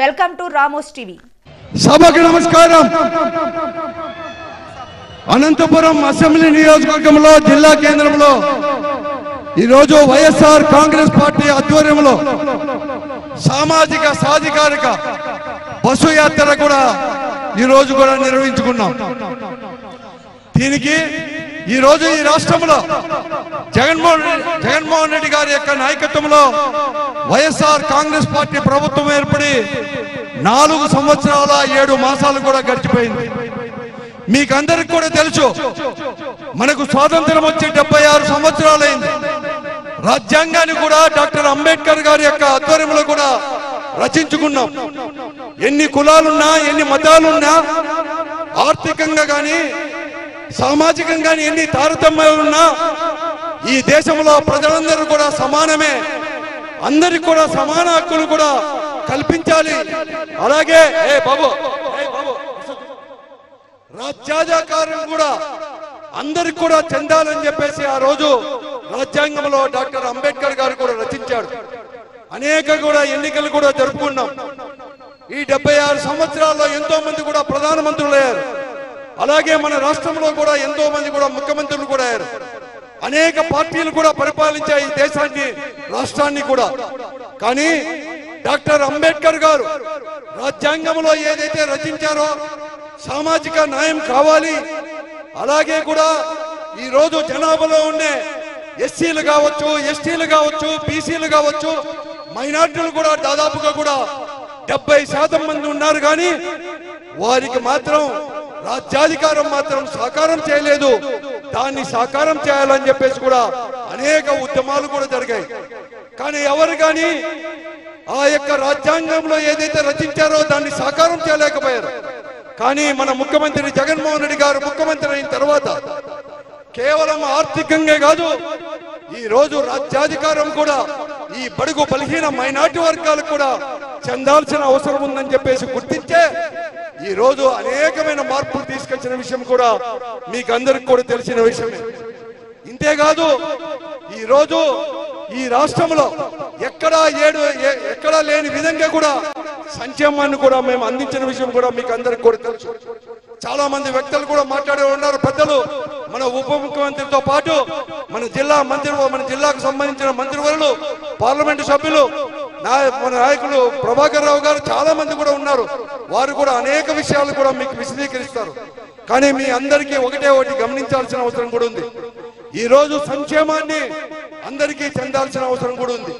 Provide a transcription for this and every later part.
Welcome to Ramos TV. సభకు నమస్కారం. Anantapuram assembly నియోజకవర్గంలో జిల్లా కేంద్రంలో ఈరోజు వైఎస్ఆర్ కాంగ్రెస్ పార్టీ ఆధ్వర్యంలో సామాజిక సాధికారిక బస్సు యాత్ర కూడా ఈరోజు కూడా నిర్వహించుకున్నాం. దీనికి ఈరోజు ఈ రాష్ట్రంలో జగన్మోహన్ రెడ్డి గారి యొక్క నాయకత్వంలో వైఎస్ఆర్ కాంగ్రెస్ పార్టీ ప్రభుత్వం ఏర్పడి 4 సంవత్సరాల 7 మాసాలు కూడా గడిచిపోయింది. మీకందరికి కూడా తెలుసు, మనకు స్వాతంత్రం వచ్చి 76 సంవత్సరాలైంది. రాజ్యాంగాన్ని కూడా డాక్టర్ అంబేద్కర్ గారి యొక్క ఆధ్వర్యంలో కూడా రచించుకున్నాం. ఎన్ని కులాలున్నా, ఎన్ని మతాలున్నా, ఆర్థికంగా కానీ సామాజికంగా ఎన్ని తారతమ్యాలున్నా ఈ దేశంలో ప్రజలందరూ కూడా సమానమే. అందరికి కూడా సమాన హక్కులు కూడా కల్పించాలి. అలాగే రాజ్యాధికారం కూడా అందరికి కూడా చెందాలని చెప్పేసి ఆ రోజు రాజ్యాంగంలో డాక్టర్ అంబేద్కర్ గారు కూడా రచించాడు. అనేక కూడా ఎన్నికలు కూడా జరుపుకున్నాం. ఈ 76 సంవత్సరాల్లో ఎంతో మంది కూడా ప్రధానమంత్రులు అయ్యారు. అలాగే మన రాష్ట్రంలో కూడా ఎంతో మంది కూడా ముఖ్యమంత్రులు కూడా అయ్యారు. అనేక పార్టీలు కూడా పరిపాలించాయి ఈ దేశాన్ని, రాష్ట్రాన్ని కూడా. కానీ డాక్టర్ అంబేద్కర్ గారు రాజ్యాంగంలో ఏదైతే రచించారో సామాజిక న్యాయం కావాలి, అలాగే కూడా ఈ రోజు జనాభాలో ఉండే ఎస్సీలు కావచ్చు, ఎస్టీలు కావచ్చు, బీసీలు కావచ్చు, మైనార్టీలు కూడా దాదాపుగా కూడా 70% మంది ఉన్నారు. కానీ వారికి మాత్రం రాజ్యాధికారం మాత్రం సాకారం చేయలేదు. దాన్ని సాకారం చేయాలని చెప్పేసి కూడా అనేక ఉద్యమాలు కూడా జరిగాయి. కానీ ఎవరు కానీ ఆ యొక్క రాజ్యాంగంలో ఏదైతే రచించారో దాన్ని సాకారం చేయలేకపోయారు. కానీ మన ముఖ్యమంత్రి జగన్మోహన్ రెడ్డి గారు ముఖ్యమంత్రి అయిన తర్వాత కేవలం ఆర్థికంగా కాదు, ఈ రోజు రాజ్యాధికారం కూడా ఈ బడుగు బలహీన మైనార్టీ వర్గాలకు కూడా చెందాల్సిన అవసరం ఉందని చెప్పేసి గుర్తించే ఈ రోజు అనేకమైన మార్పులు తీసుకొచ్చిన విషయం కూడా మీకు అందరికి కూడా తెలిసిన విషయమే. ఇంతేకాదు ఈ రోజు ఈ రాష్ట్రంలో ఎక్కడా లేని విధంగా కూడా సంక్షేమాన్ని కూడా మేము అందించిన విషయం కూడా మీకు అందరికి కూడా తెలుసు. చాలా మంది వ్యక్తులు కూడా మాట్లాడే ఉన్నారు, పెద్దలు. మన ఉప ముఖ్యమంత్రితో పాటు మన జిల్లాకు సంబంధించిన మంత్రివర్యులు, పార్లమెంటు సభ్యులు, మన నాయకులు ప్రభాకర్ రావు గారు చాలా మంది కూడా ఉన్నారు. వారు కూడా అనేక విషయాలు కూడా మీకు విశదీకరిస్తారు. కానీ మీ అందరికీ ఒకటి గమనించాల్సిన అవసరం కూడా ఉంది. ఈ రోజు సంక్షేమాన్ని అందరికీ చెందాల్సిన అవసరం కూడా ఉంది.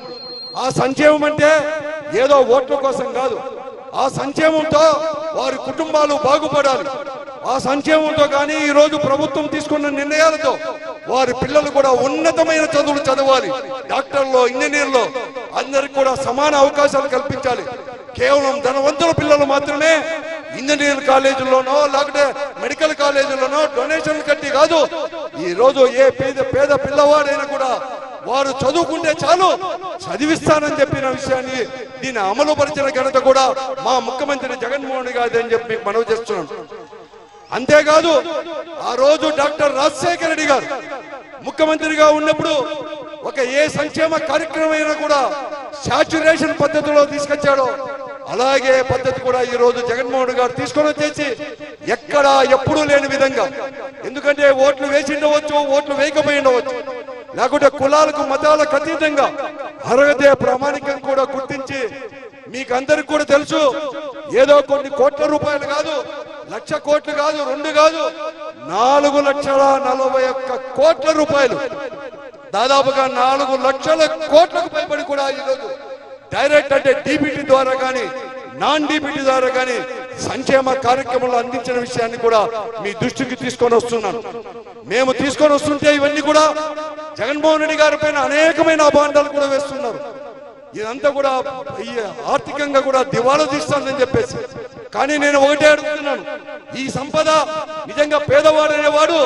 ఆ సంక్షేమం అంటే ఏదో ఓట్ల కోసం కాదు. ఆ సంక్షేమంతో వారి కుటుంబాలు బాగుపడాలి. ఆ సంక్షేమంతో కానీ ఈ రోజు ప్రభుత్వం తీసుకున్న నిర్ణయాలతో వారి పిల్లలు కూడా ఉన్నతమైన చదువులు చదవాలి. డాక్టర్లో, ఇంజనీర్లో అందరికి కూడా సమాన అవకాశాలు కల్పించాలి. కేవలం ధనవంతుల పిల్లలు మాత్రమే ఇంజనీర్ కాలేజీల్లోనో లేకపోతే మెడికల్ కాలేజీల్లోనో డొనేషన్లు కట్టి కాదు. ఈ రోజు ఏ పేద పిల్లవాడైనా కూడా వారు చదువుకుంటే చాలు, చదివిస్తానని చెప్పిన విషయాన్ని దీన్ని అమలు పరిచిన ఘనత కూడా మా ముఖ్యమంత్రి జగన్మోహన్ గారి అని చెప్పి మనవి చేస్తున్నాం. అంతేకాదు ఆ రోజు డాక్టర్ రాజశేఖర రెడ్డి గారు ముఖ్యమంత్రిగా ఉన్నప్పుడు ఏ సంక్షేమ కార్యక్రమం అయినా కూడా సాచ్యురేషన్ పద్ధతిలో తీసుకొచ్చాడో అలాగే పద్ధతి కూడా ఈ రోజు జగన్మోహన్ గారు తీసుకొని వచ్చేసి ఎక్కడా ఎప్పుడూ లేని విధంగా, ఎందుకంటే ఓట్లు వేసి ఉండవచ్చు, ఓట్లు వేయకపోయి ఉండవచ్చు, లేకుంటే కులాలకు మతాలకు అతీతంగా అర్హతే ప్రామాణికం కూడా గుర్తించి మీకు అందరికి కూడా తెలుసు, ఏదో కొన్ని కోట్ల రూపాయలు కాదు, 1,00,000 కోట్లు కాదు, 2 కాదు, 4,41 కోట్ల రూపాయలు, దాదాపుగా 4 లక్షల కోట్లకు పైబడి కూడా ఈరోజు డైరెక్ట్ అంటే డీబీటీ ద్వారా కానీ నాన్ డీబీటీ ద్వారా కానీ సంక్షేమ కార్యక్రమాలు అందించిన విషయాన్ని కూడా మీ దృష్టికి తీసుకొని వస్తున్నాను. మేము తీసుకొని వస్తుంటే ఇవన్నీ కూడా జగన్మోహన్ రెడ్డి గారి పైన అనేకమైన అభాండాలు కూడా వేస్తున్నారు. ఇదంతా కూడా ఆర్థికంగా కూడా దివాలా తీస్తానని చెప్పేసి. కానీ నేను ఒకటే అడుగుతున్నాను, ఈ సంపద నిజంగా పేదవాడు అనేవాడు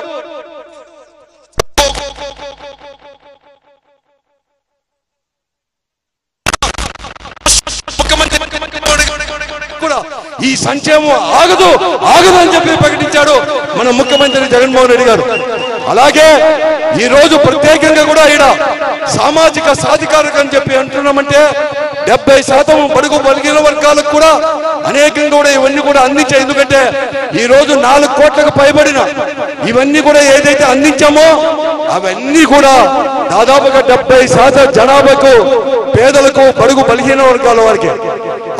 ఈ సంక్షేమం ఆగదు అని చెప్పి ప్రకటించాడు మన ముఖ్యమంత్రి జగన్మోహన్ రెడ్డి గారు. అలాగే ఈ రోజు ప్రత్యేకంగా కూడా ఈడ సామాజిక సాధికారిక అని చెప్పి అంటున్నామంటే 70% బడుగు బలిగిన వర్గాలకు కూడా అనేకంగా కూడా ఇవన్నీ కూడా అందించాయి. ఎందుకంటే ఈ రోజు 4 కోట్లకు పైబడిన ఇవన్నీ కూడా ఏదైతే అందించామో అవన్నీ కూడా దాదాపుగా 70% జనాభాకు, పేదలకు, బడుగు బలిహీన వర్గాల వారికి.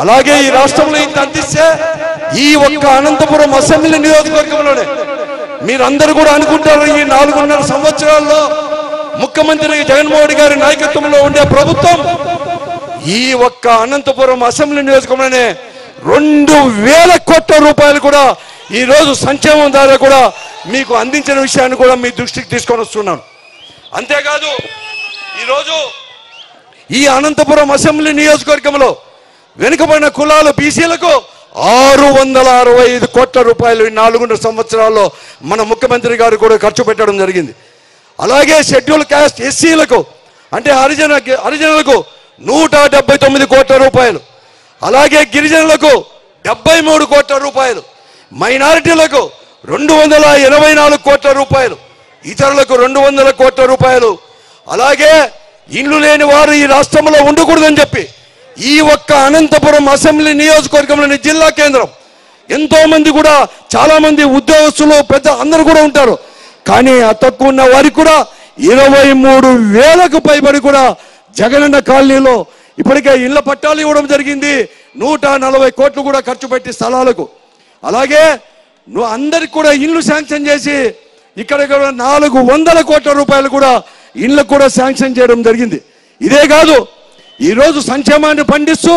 అలాగే ఈ రాష్ట్రంలో ఇంత అందిస్తే ఈ ఒక్క అనంతపురం అసెంబ్లీ నియోజకవర్గంలోనే మీరందరూ కూడా అనుకుంటారు ఈ 4.5 సంవత్సరాల్లో ముఖ్యమంత్రి జగన్మోహన్ రెడ్డి గారి నాయకత్వంలో ఉండే ప్రభుత్వం ఈ ఒక్క అనంతపురం అసెంబ్లీ నియోజకవర్గంలోనే 2,000 కోట్ల రూపాయలు కూడా ఈ రోజు సంక్షేమం ద్వారా కూడా మీకు అందించిన విషయాన్ని కూడా మీ దృష్టికి తీసుకొని వస్తున్నాను. అంతేకాదు ఈరోజు ఈ అనంతపురం అసెంబ్లీ నియోజకవర్గంలో వెనుకబడిన కులాలు బీసీలకు 665 కోట్ల రూపాయలు ఈ 4 సంవత్సరాల్లో మన ముఖ్యమంత్రి గారు కూడా ఖర్చు పెట్టడం జరిగింది. అలాగే షెడ్యూల్ కాస్ట్ ఎస్సీలకు అంటే హరిజనులకు 179 కోట్ల రూపాయలు, అలాగే గిరిజనులకు 73 కోట్ల రూపాయలు, మైనారిటీలకు 224 కోట్ల రూపాయలు, ఇతరులకు 200 కోట్ల రూపాయలు. అలాగే ఇల్లు లేని వారు ఈ రాష్ట్రంలో ఉండకూడదని చెప్పి ఈ ఒక్క అనంతపురం అసెంబ్లీ నియోజకవర్గంలోని జిల్లా కేంద్రం ఎంతో మంది కూడా చాలా మంది ఉద్యోగస్తులు పెద్ద అందరూ కూడా ఉంటారు. కానీ తక్కువ ఉన్న వారికి కూడా 23,000కు పైబడి కూడా జగనన్న కాలనీలో ఇప్పటికే ఇళ్ల పట్టాలు ఇవ్వడం జరిగింది. 140 కోట్లు కూడా ఖర్చు పెట్టి స్థలాలకు. అలాగే అందరికి కూడా ఇల్లు శాంక్షన్ చేసి ఇక్కడ 400 కోట్ల రూపాయలు కూడా ఇళ్లకు కూడా శాంక్షన్ చేయడం జరిగింది. ఇదే కాదు ఈరోజు సంక్షేమాన్ని పండిస్తూ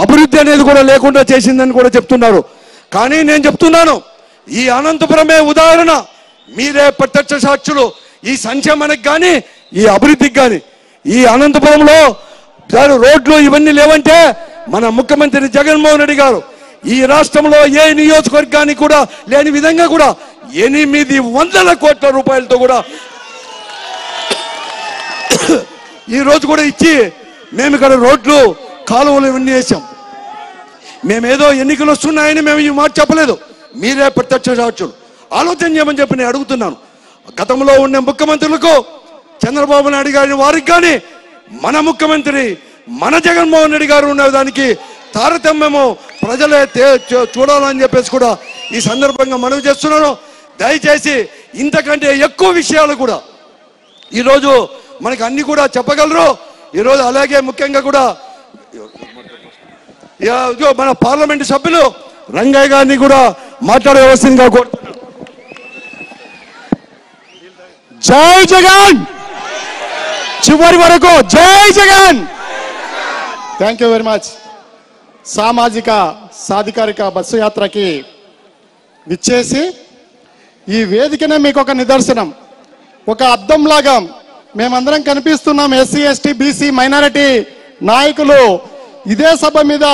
అభివృద్ధి అనేది కూడా లేకుండా చేసిందని కూడా చెప్తున్నారు. కానీ నేను చెప్తున్నాను ఈ అనంతపురమే ఉదాహరణ. మీరే ప్రత్యక్ష సాక్షులు. ఈ సంక్షేమానికి కానీ ఈ అభివృద్ధికి కానీ ఈ అనంతపురంలో రోడ్లు ఇవన్నీ లేవంటే మన ముఖ్యమంత్రి జగన్మోహన్ రెడ్డి గారు ఈ రాష్ట్రంలో ఏ నియోజకవర్గానికి కూడా లేని విధంగా కూడా 800 కోట్ల రూపాయలతో కూడా ఈ రోజు కూడా ఇచ్చి మేము ఇక్కడ రోడ్లు కాలువలు ఇవన్నీ వేసాం. మేమేదో ఎన్నికలు వస్తున్నాయని మేము ఈ మాట చెప్పలేదు. మీరే ప్రత్యక్ష సాక్షులు. ఆలోచన చేయమని చెప్పి నేను అడుగుతున్నాను. గతంలో ఉన్న ముఖ్యమంత్రులకు చంద్రబాబు నాయుడు గారి వారికి కానీ మన ముఖ్యమంత్రి మన జగన్మోహన్ రెడ్డి గారు ఉన్న దానికి తారతమ్యము ప్రజలే చూడాలని చెప్పేసి కూడా ఈ సందర్భంగా మనవి చేస్తున్నాను. దయచేసి ఇంతకంటే ఎక్కువ విషయాలు కూడా ఈరోజు మనకి అన్ని కూడా చెప్పగలరు ఈరోజు. అలాగే ముఖ్యంగా కూడా మన పార్లమెంటు సభ్యులు రంగయ్య గారిని కూడా మాట్లాడవలసిందిగా కోరుతున్నాను. జై జగన్, చివరి వరకు జై Jagan. Thank you very much. సామాజిక సాధికారిక బస్సు యాత్రకి విచ్చేసి ఈ వేదికనే మీకు ఒక నిదర్శనం, ఒక అద్దంలాగా మేమందరం కనిపిస్తున్నాం. ఎస్సీ ఎస్టీ బీసీ మైనారిటీ నాయకులు ఇదే సభ మీద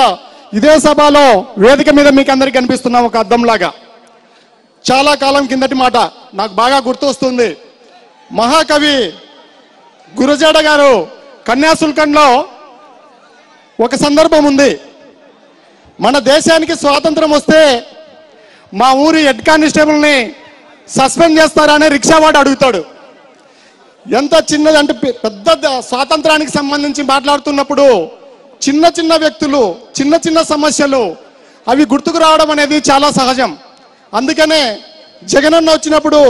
ఇదే సభలో వేదిక మీద మీకు అందరికి కనిపిస్తున్నాం ఒక అద్దంలాగా. చాలా కాలం కిందటి మాట నాకు బాగా గుర్తొస్తుంది. మహాకవి గురజాడ గారు కన్యాశుల్కంలో ఒక సందర్భం ఉంది. మన దేశానికి స్వాతంత్రం వస్తే మా ఊరి హెడ్ కానిస్టేబుల్ని సస్పెండ్ చేస్తారని రిక్షావాడు అడుగుతాడు. ఎంత చిన్నది అంటే పెద్ద స్వాతంత్రానికి సంబంధించి మాట్లాడుతున్నప్పుడు చిన్న చిన్న వ్యక్తులు చిన్న చిన్న సమస్యలు అవి గుర్తుకు రావడం అనేది చాలా సహజం. అందుకనే జగనన్న వచ్చినప్పుడు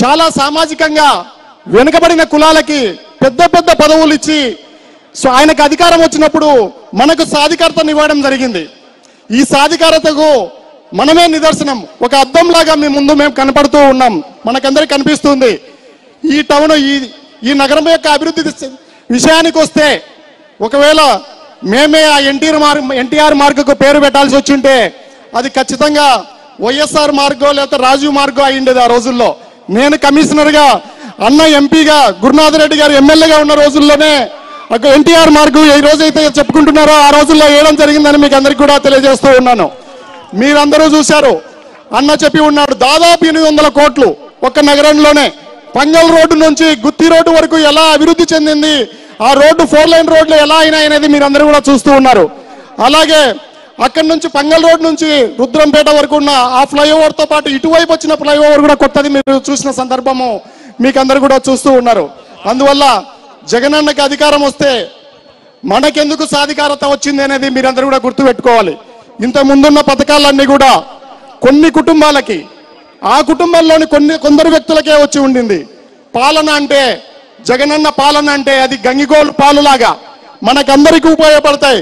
చాలా సామాజికంగా వెనుకబడిన కులాలకి పెద్ద పెద్ద పదవులు ఇచ్చి ఆయనకు అధికారం వచ్చినప్పుడు మనకు సాధికారతను ఇవ్వడం జరిగింది. ఈ సాధికారతకు మనమే నిదర్శనం. ఒక అద్దంలాగా మీ ముందు మేము కనపడుతూ ఉన్నాం. మనకందరికి కనిపిస్తుంది. ఈ టౌన్ ఈ నగరం యొక్క అభివృద్ధి విషయానికి వస్తే ఒకవేళ మేమే ఆ ఎన్టీఆర్ మార్గకు పేరు పెట్టాల్సి వచ్చింటే అది ఖచ్చితంగా వైఎస్ఆర్ మార్గో లేకపోతే రాజీవ్ మార్గో అయ్యిండేది. ఆ రోజుల్లో నేను కమిషనర్గా అన్న ఎంపీగా గురునాథ్ రెడ్డి గారు ఎమ్మెల్యేగా ఉన్న రోజుల్లోనే ఎన్టీఆర్ మార్గం ఏ రోజైతే చెప్పుకుంటున్నారో ఆ రోజుల్లో వేయడం జరిగిందని మీకు అందరికీ కూడా తెలియజేస్తూ ఉన్నాను. మీరందరూ చూశారు. అన్న చెప్పి ఉన్నాడు దాదాపు 800 కోట్లు ఒక్క నగరంలోనే. పంగల్ రోడ్డు నుంచి గుత్తి రోడ్డు వరకు ఎలా అభివృద్ధి చెందింది, ఆ రోడ్డు 4 లైన్ రోడ్లు ఎలా అయినాయి అనేది మీరందరూ కూడా చూస్తూ ఉన్నారు. అలాగే అక్కడి నుంచి పంగల్ రోడ్ నుంచి రుద్రంపేట వరకు ఉన్న ఆ ఫ్లైఓవర్తో పాటు ఇటువైపు వచ్చిన ఫ్లైఓవర్ కూడా కొత్తది మీరు చూసిన సందర్భము మీకు అందరూ కూడా చూస్తూ ఉన్నారు. అందువల్ల జగనన్నకి అధికారం వస్తే మనకెందుకు సాధికారత వచ్చింది అనేది మీరందరూ కూడా గుర్తుపెట్టుకోవాలి. ఇంత ముందున్న పథకాలన్నీ కూడా కొన్ని కుటుంబాలకి, ఆ కుటుంబంలోని కొందరు వ్యక్తులకే వచ్చి ఉండింది. పాలన అంటే, జగనన్న పాలన అంటే అది గంగిగోలు పాలులాగా మనకందరికీ ఉపయోగపడతాయి.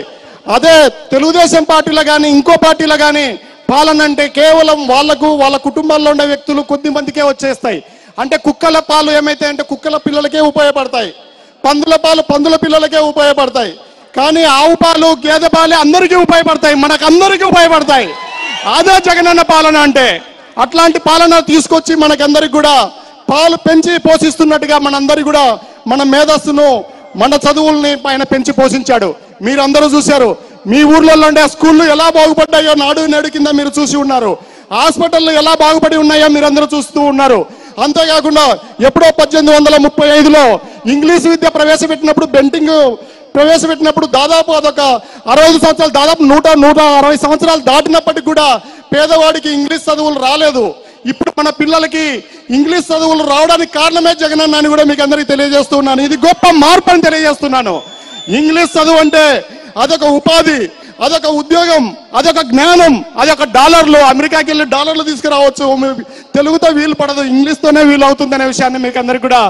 అదే తెలుగుదేశం పార్టీలో కానీ ఇంకో పార్టీలో కానీ పాలన అంటే కేవలం వాళ్లకు, వాళ్ళ కుటుంబాల్లో ఉండే వ్యక్తులు కొద్ది మందికే వచ్చేస్తాయి. అంటే కుక్కల పాలు ఏమైతే అంటే కుక్కల పిల్లలకే ఉపయోగపడతాయి, పందుల పాలు పందుల పిల్లలకే ఉపయోగపడతాయి. కానీ ఆవు పాలు, గేదె పాలు అందరికీ ఉపయోగపడతాయి, మనకందరికీ ఉపయోగపడతాయి. అదే జగనన్న పాలన అంటే. అట్లాంటి పాలన తీసుకొచ్చి మనకందరికి కూడా పాలు పెంచి పోషిస్తున్నట్టుగా మనందరికీ కూడా మన మేధస్సును, మన చదువుల్ని ఆయన పెంచి పోషించాడు. మీరందరూ చూశారు, మీ ఊర్లలో ఉండే స్కూళ్ళు ఎలా బాగుపడ్డాయో నాడు నేడు కింద మీరు చూసి ఉన్నారు. హాస్పిటళ్ళు ఎలా బాగుపడి ఉన్నాయో మీరందరూ చూస్తూ ఉన్నారు. అంతేకాకుండా ఎప్పుడో 1835లో ఇంగ్లీష్ విద్య ప్రవేశపెట్టినప్పుడు, బెంటింగ్ ప్రవేశపెట్టినప్పుడు దాదాపు అదొక 65 సంవత్సరాలు, దాదాపు 160 సంవత్సరాలు దాటినప్పటికీ కూడా పేదవాడికి ఇంగ్లీష్ చదువులు రాలేదు. ఇప్పుడు మన పిల్లలకి ఇంగ్లీష్ చదువులు రావడానికి కారణమే జగనన్న అని కూడా మీకు అందరికీ తెలియజేస్తున్నాను. ఇది గొప్ప మార్పు అని తెలియజేస్తున్నాను. ఇంగ్లీష్ చదువు అంటే అదొక ఉపాధి, అదొక ఉద్యోగం, అదొక జ్ఞానం, అదొక డాలర్లు. అమెరికాకి వెళ్ళి డాలర్లు తీసుకురావచ్చు. తెలుగుతో వీలు పడదు, ఇంగ్లీష్తోనే వీలు అవుతుంది అనే విషయాన్ని మీకు అందరికీ కూడా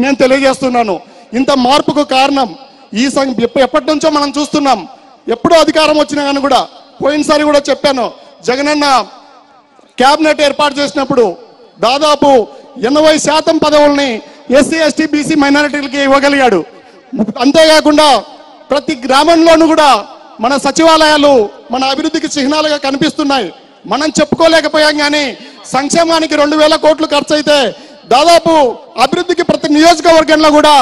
నేను తెలియజేస్తున్నాను. ఇంత మార్పుకు కారణం ఈ ఎప్పటి నుంచో మనం చూస్తున్నాం. ఎప్పుడో అధికారం వచ్చినా కానీ కూడా, పోయినసారి కూడా చెప్పాను, జగనన్న క్యాబినెట్ ఏర్పాటు చేసినప్పుడు దాదాపు 80% పదవుల్ని ఎస్సీ, ఎస్టీ, బీసీ మైనారిటీలకి ఇవ్వగలిగాడు. అంతేకాకుండా ప్రతి గ్రామంలోనూ కూడా మన సచివాలయాలు మన అభివృద్ధికి చిహ్నాలుగా కనిపిస్తున్నాయి. మనం చెప్పుకోలేకపోయాం కానీ సంక్షేమానికి 2000 కోట్లు ఖర్చు అయితే దాదాపు అభివృద్ధికి ప్రతి నియోజకవర్గంలో కూడా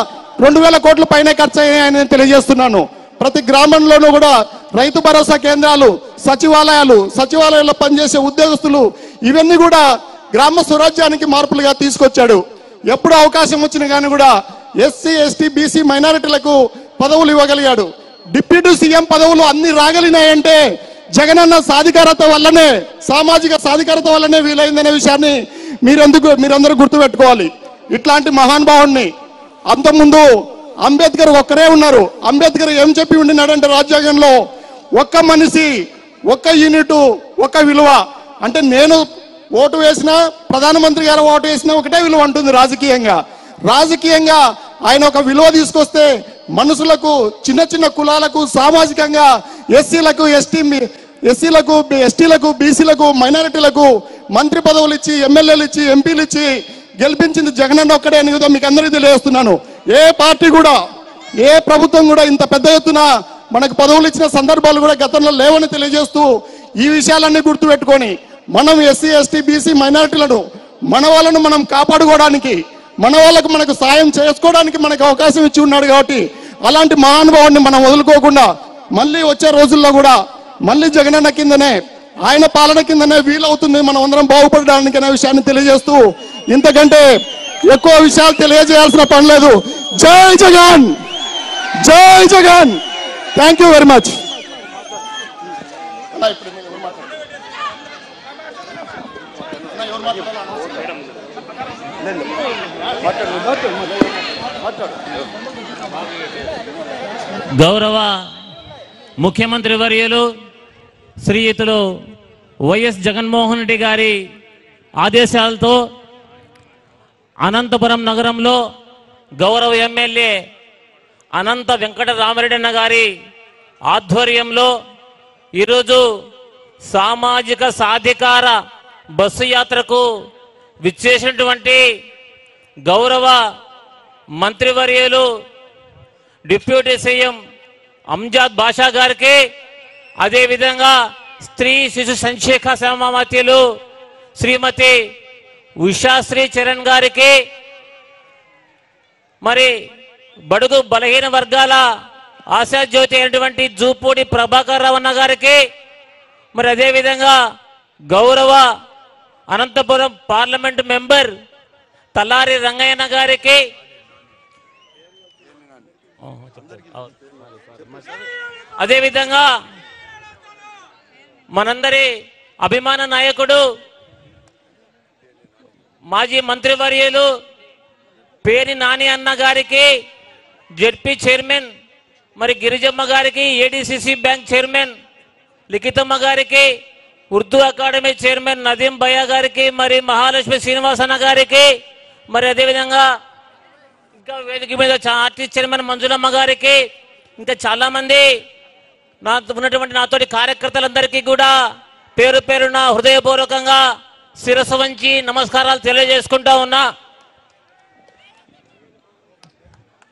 2000 కోట్ల పైనే ఖర్చు అయ్యాయని తెలియజేస్తున్నాను. ప్రతి గ్రామంలోనూ కూడా రైతు భరోసా కేంద్రాలు, సచివాలయాల్లో పనిచేసే ఉద్యోగస్తులు, ఇవన్నీ కూడా గ్రామ స్వరాజ్యానికి మార్పులుగా తీసుకొచ్చాడు. ఎప్పుడు అవకాశం వచ్చినా కానీ కూడా ఎస్సీ, ఎస్టీ, బీసీ మైనారిటీలకు పదవులు ఇవ్వగలిగాడు. డిప్యూటీ సీఎం పదవులు అన్ని రాగలిగినాయంటే జగనన్న సాధికారత వల్లనే, సామాజిక సాధికారత వల్లనే వీలైందనే విషయాన్ని మీరందరూ గుర్తుపెట్టుకోవాలి. ఇట్లాంటి మహానుభావుణ్ణి అంతకుముందు అంబేద్కర్ ఒక్కరే ఉన్నారు. అంబేద్కర్ ఏం చెప్పి ఉండినాడంటే రాజ్యాంగంలో, ఒక్క మనిషి, ఒక్క యూనిట్, ఒక్క విలువ. అంటే నేను ఓటు వేసినా, ప్రధానమంత్రి గారు ఓటు వేసినా ఒకటే విలువ ఉంటుంది. రాజకీయంగా ఆయన ఒక విలువ తీసుకొస్తే మనుషులకు, చిన్న చిన్న కులాలకు, సామాజికంగా ఎస్సీలకు, ఎస్టీలకు, బీసీలకు, మైనారిటీలకు మంత్రి పదవులు ఇచ్చి, ఎమ్మెల్యేలు ఇచ్చి, ఎంపీలు ఇచ్చి గెలిపించింది జగనన్న ఒక్కడే అని కూడా మీకు అందరికీ తెలియజేస్తున్నాను. ఏ పార్టీ కూడా, ఏ ప్రభుత్వం కూడా ఇంత పెద్ద ఎత్తున మనకు పదవులు ఇచ్చిన సందర్భాలు కూడా గతంలో లేవని తెలియజేస్తూ, ఈ విషయాలన్నీ గుర్తుపెట్టుకొని మనం ఎస్సీ, ఎస్టీ, బీసీ మైనారిటీలను, మన వాళ్ళను మనం కాపాడుకోవడానికి, మన వాళ్ళకు మనకు సాయం చేసుకోవడానికి మనకు అవకాశం ఇచ్చి ఉన్నాడు. కాబట్టి అలాంటి మహానుభావుడిని మనం వదులుకోకుండా మళ్ళీ వచ్చే రోజుల్లో కూడా మళ్ళీ జగనన్న కిందనే, ఆయన పాలన కిందనే వీలవుతుంది మనం అందరం బాగుపడడానికి అనే విషయాన్ని తెలియజేస్తూ, ఇంతకంటే ఎక్కువ విషయాలు తెలియజేయాల్సిన పని లేదు. జై జగన్, జై Jagan. Thank you very much. గౌరవ ముఖ్యమంత్రి వర్యులు శ్రీయుతులు వైఎస్ జగన్మోహన్ రెడ్డి గారి ఆదేశాలతో అనంతపురం నగరంలో గౌరవ ఎమ్మెల్యే అనంత వెంకటరామరెడ్డి అన్న గారి ఆధ్వర్యంలో ఈరోజు సామాజిక సాధికార బస్సు యాత్రకు విచ్చేసినటువంటి గౌరవ మంత్రివర్యులు డిప్యూటీ సీఎం అంజాద్ బాషా గారికి, అదేవిధంగా స్త్రీ శిశు సంక్షేమ సమామతులు శ్రీమతి ఉషాశ్రీ చరణ్ గారికి, మరి బడుగు బలహీన వర్గాల ఆశాజ్యోతి అయినటువంటి జూపూడి ప్రభాకర్ రావు అన్న గారికి, మరి అదేవిధంగా గౌరవ అనంతపురం పార్లమెంటు మెంబర్ తలారి రంగయ్య గారికి, అదేవిధంగా మనందరి అభిమాన నాయకుడు మాజీ మంత్రివర్యులు పేరి నాని అన్న గారికి, జెడ్పీ చైర్మన్ మరి గిరిజమ్మ గారికి, ఏడీసీసీ బ్యాంక్ చైర్మన్ లిఖితమ్మ గారికి, ఉర్దూ అకాడమీ చైర్మన్ నదీం భయ్యా గారికి, మరి మహాలక్ష్మి శ్రీనివాసన్న గారికి, మరి అదేవిధంగా ఇంకా వేదిక మీద ఆర్టీసీ చైర్మన్ మంజులమ్మ గారికి, ఇంకా చాలా మంది ఉన్నటువంటి నాతోటి కార్యకర్తలందరికీ కూడా పేరు పేరున హృదయపూర్వకంగా శిరస్సు వంచి నమస్కారాలు తెలియజేసుకుంటా ఉన్నా.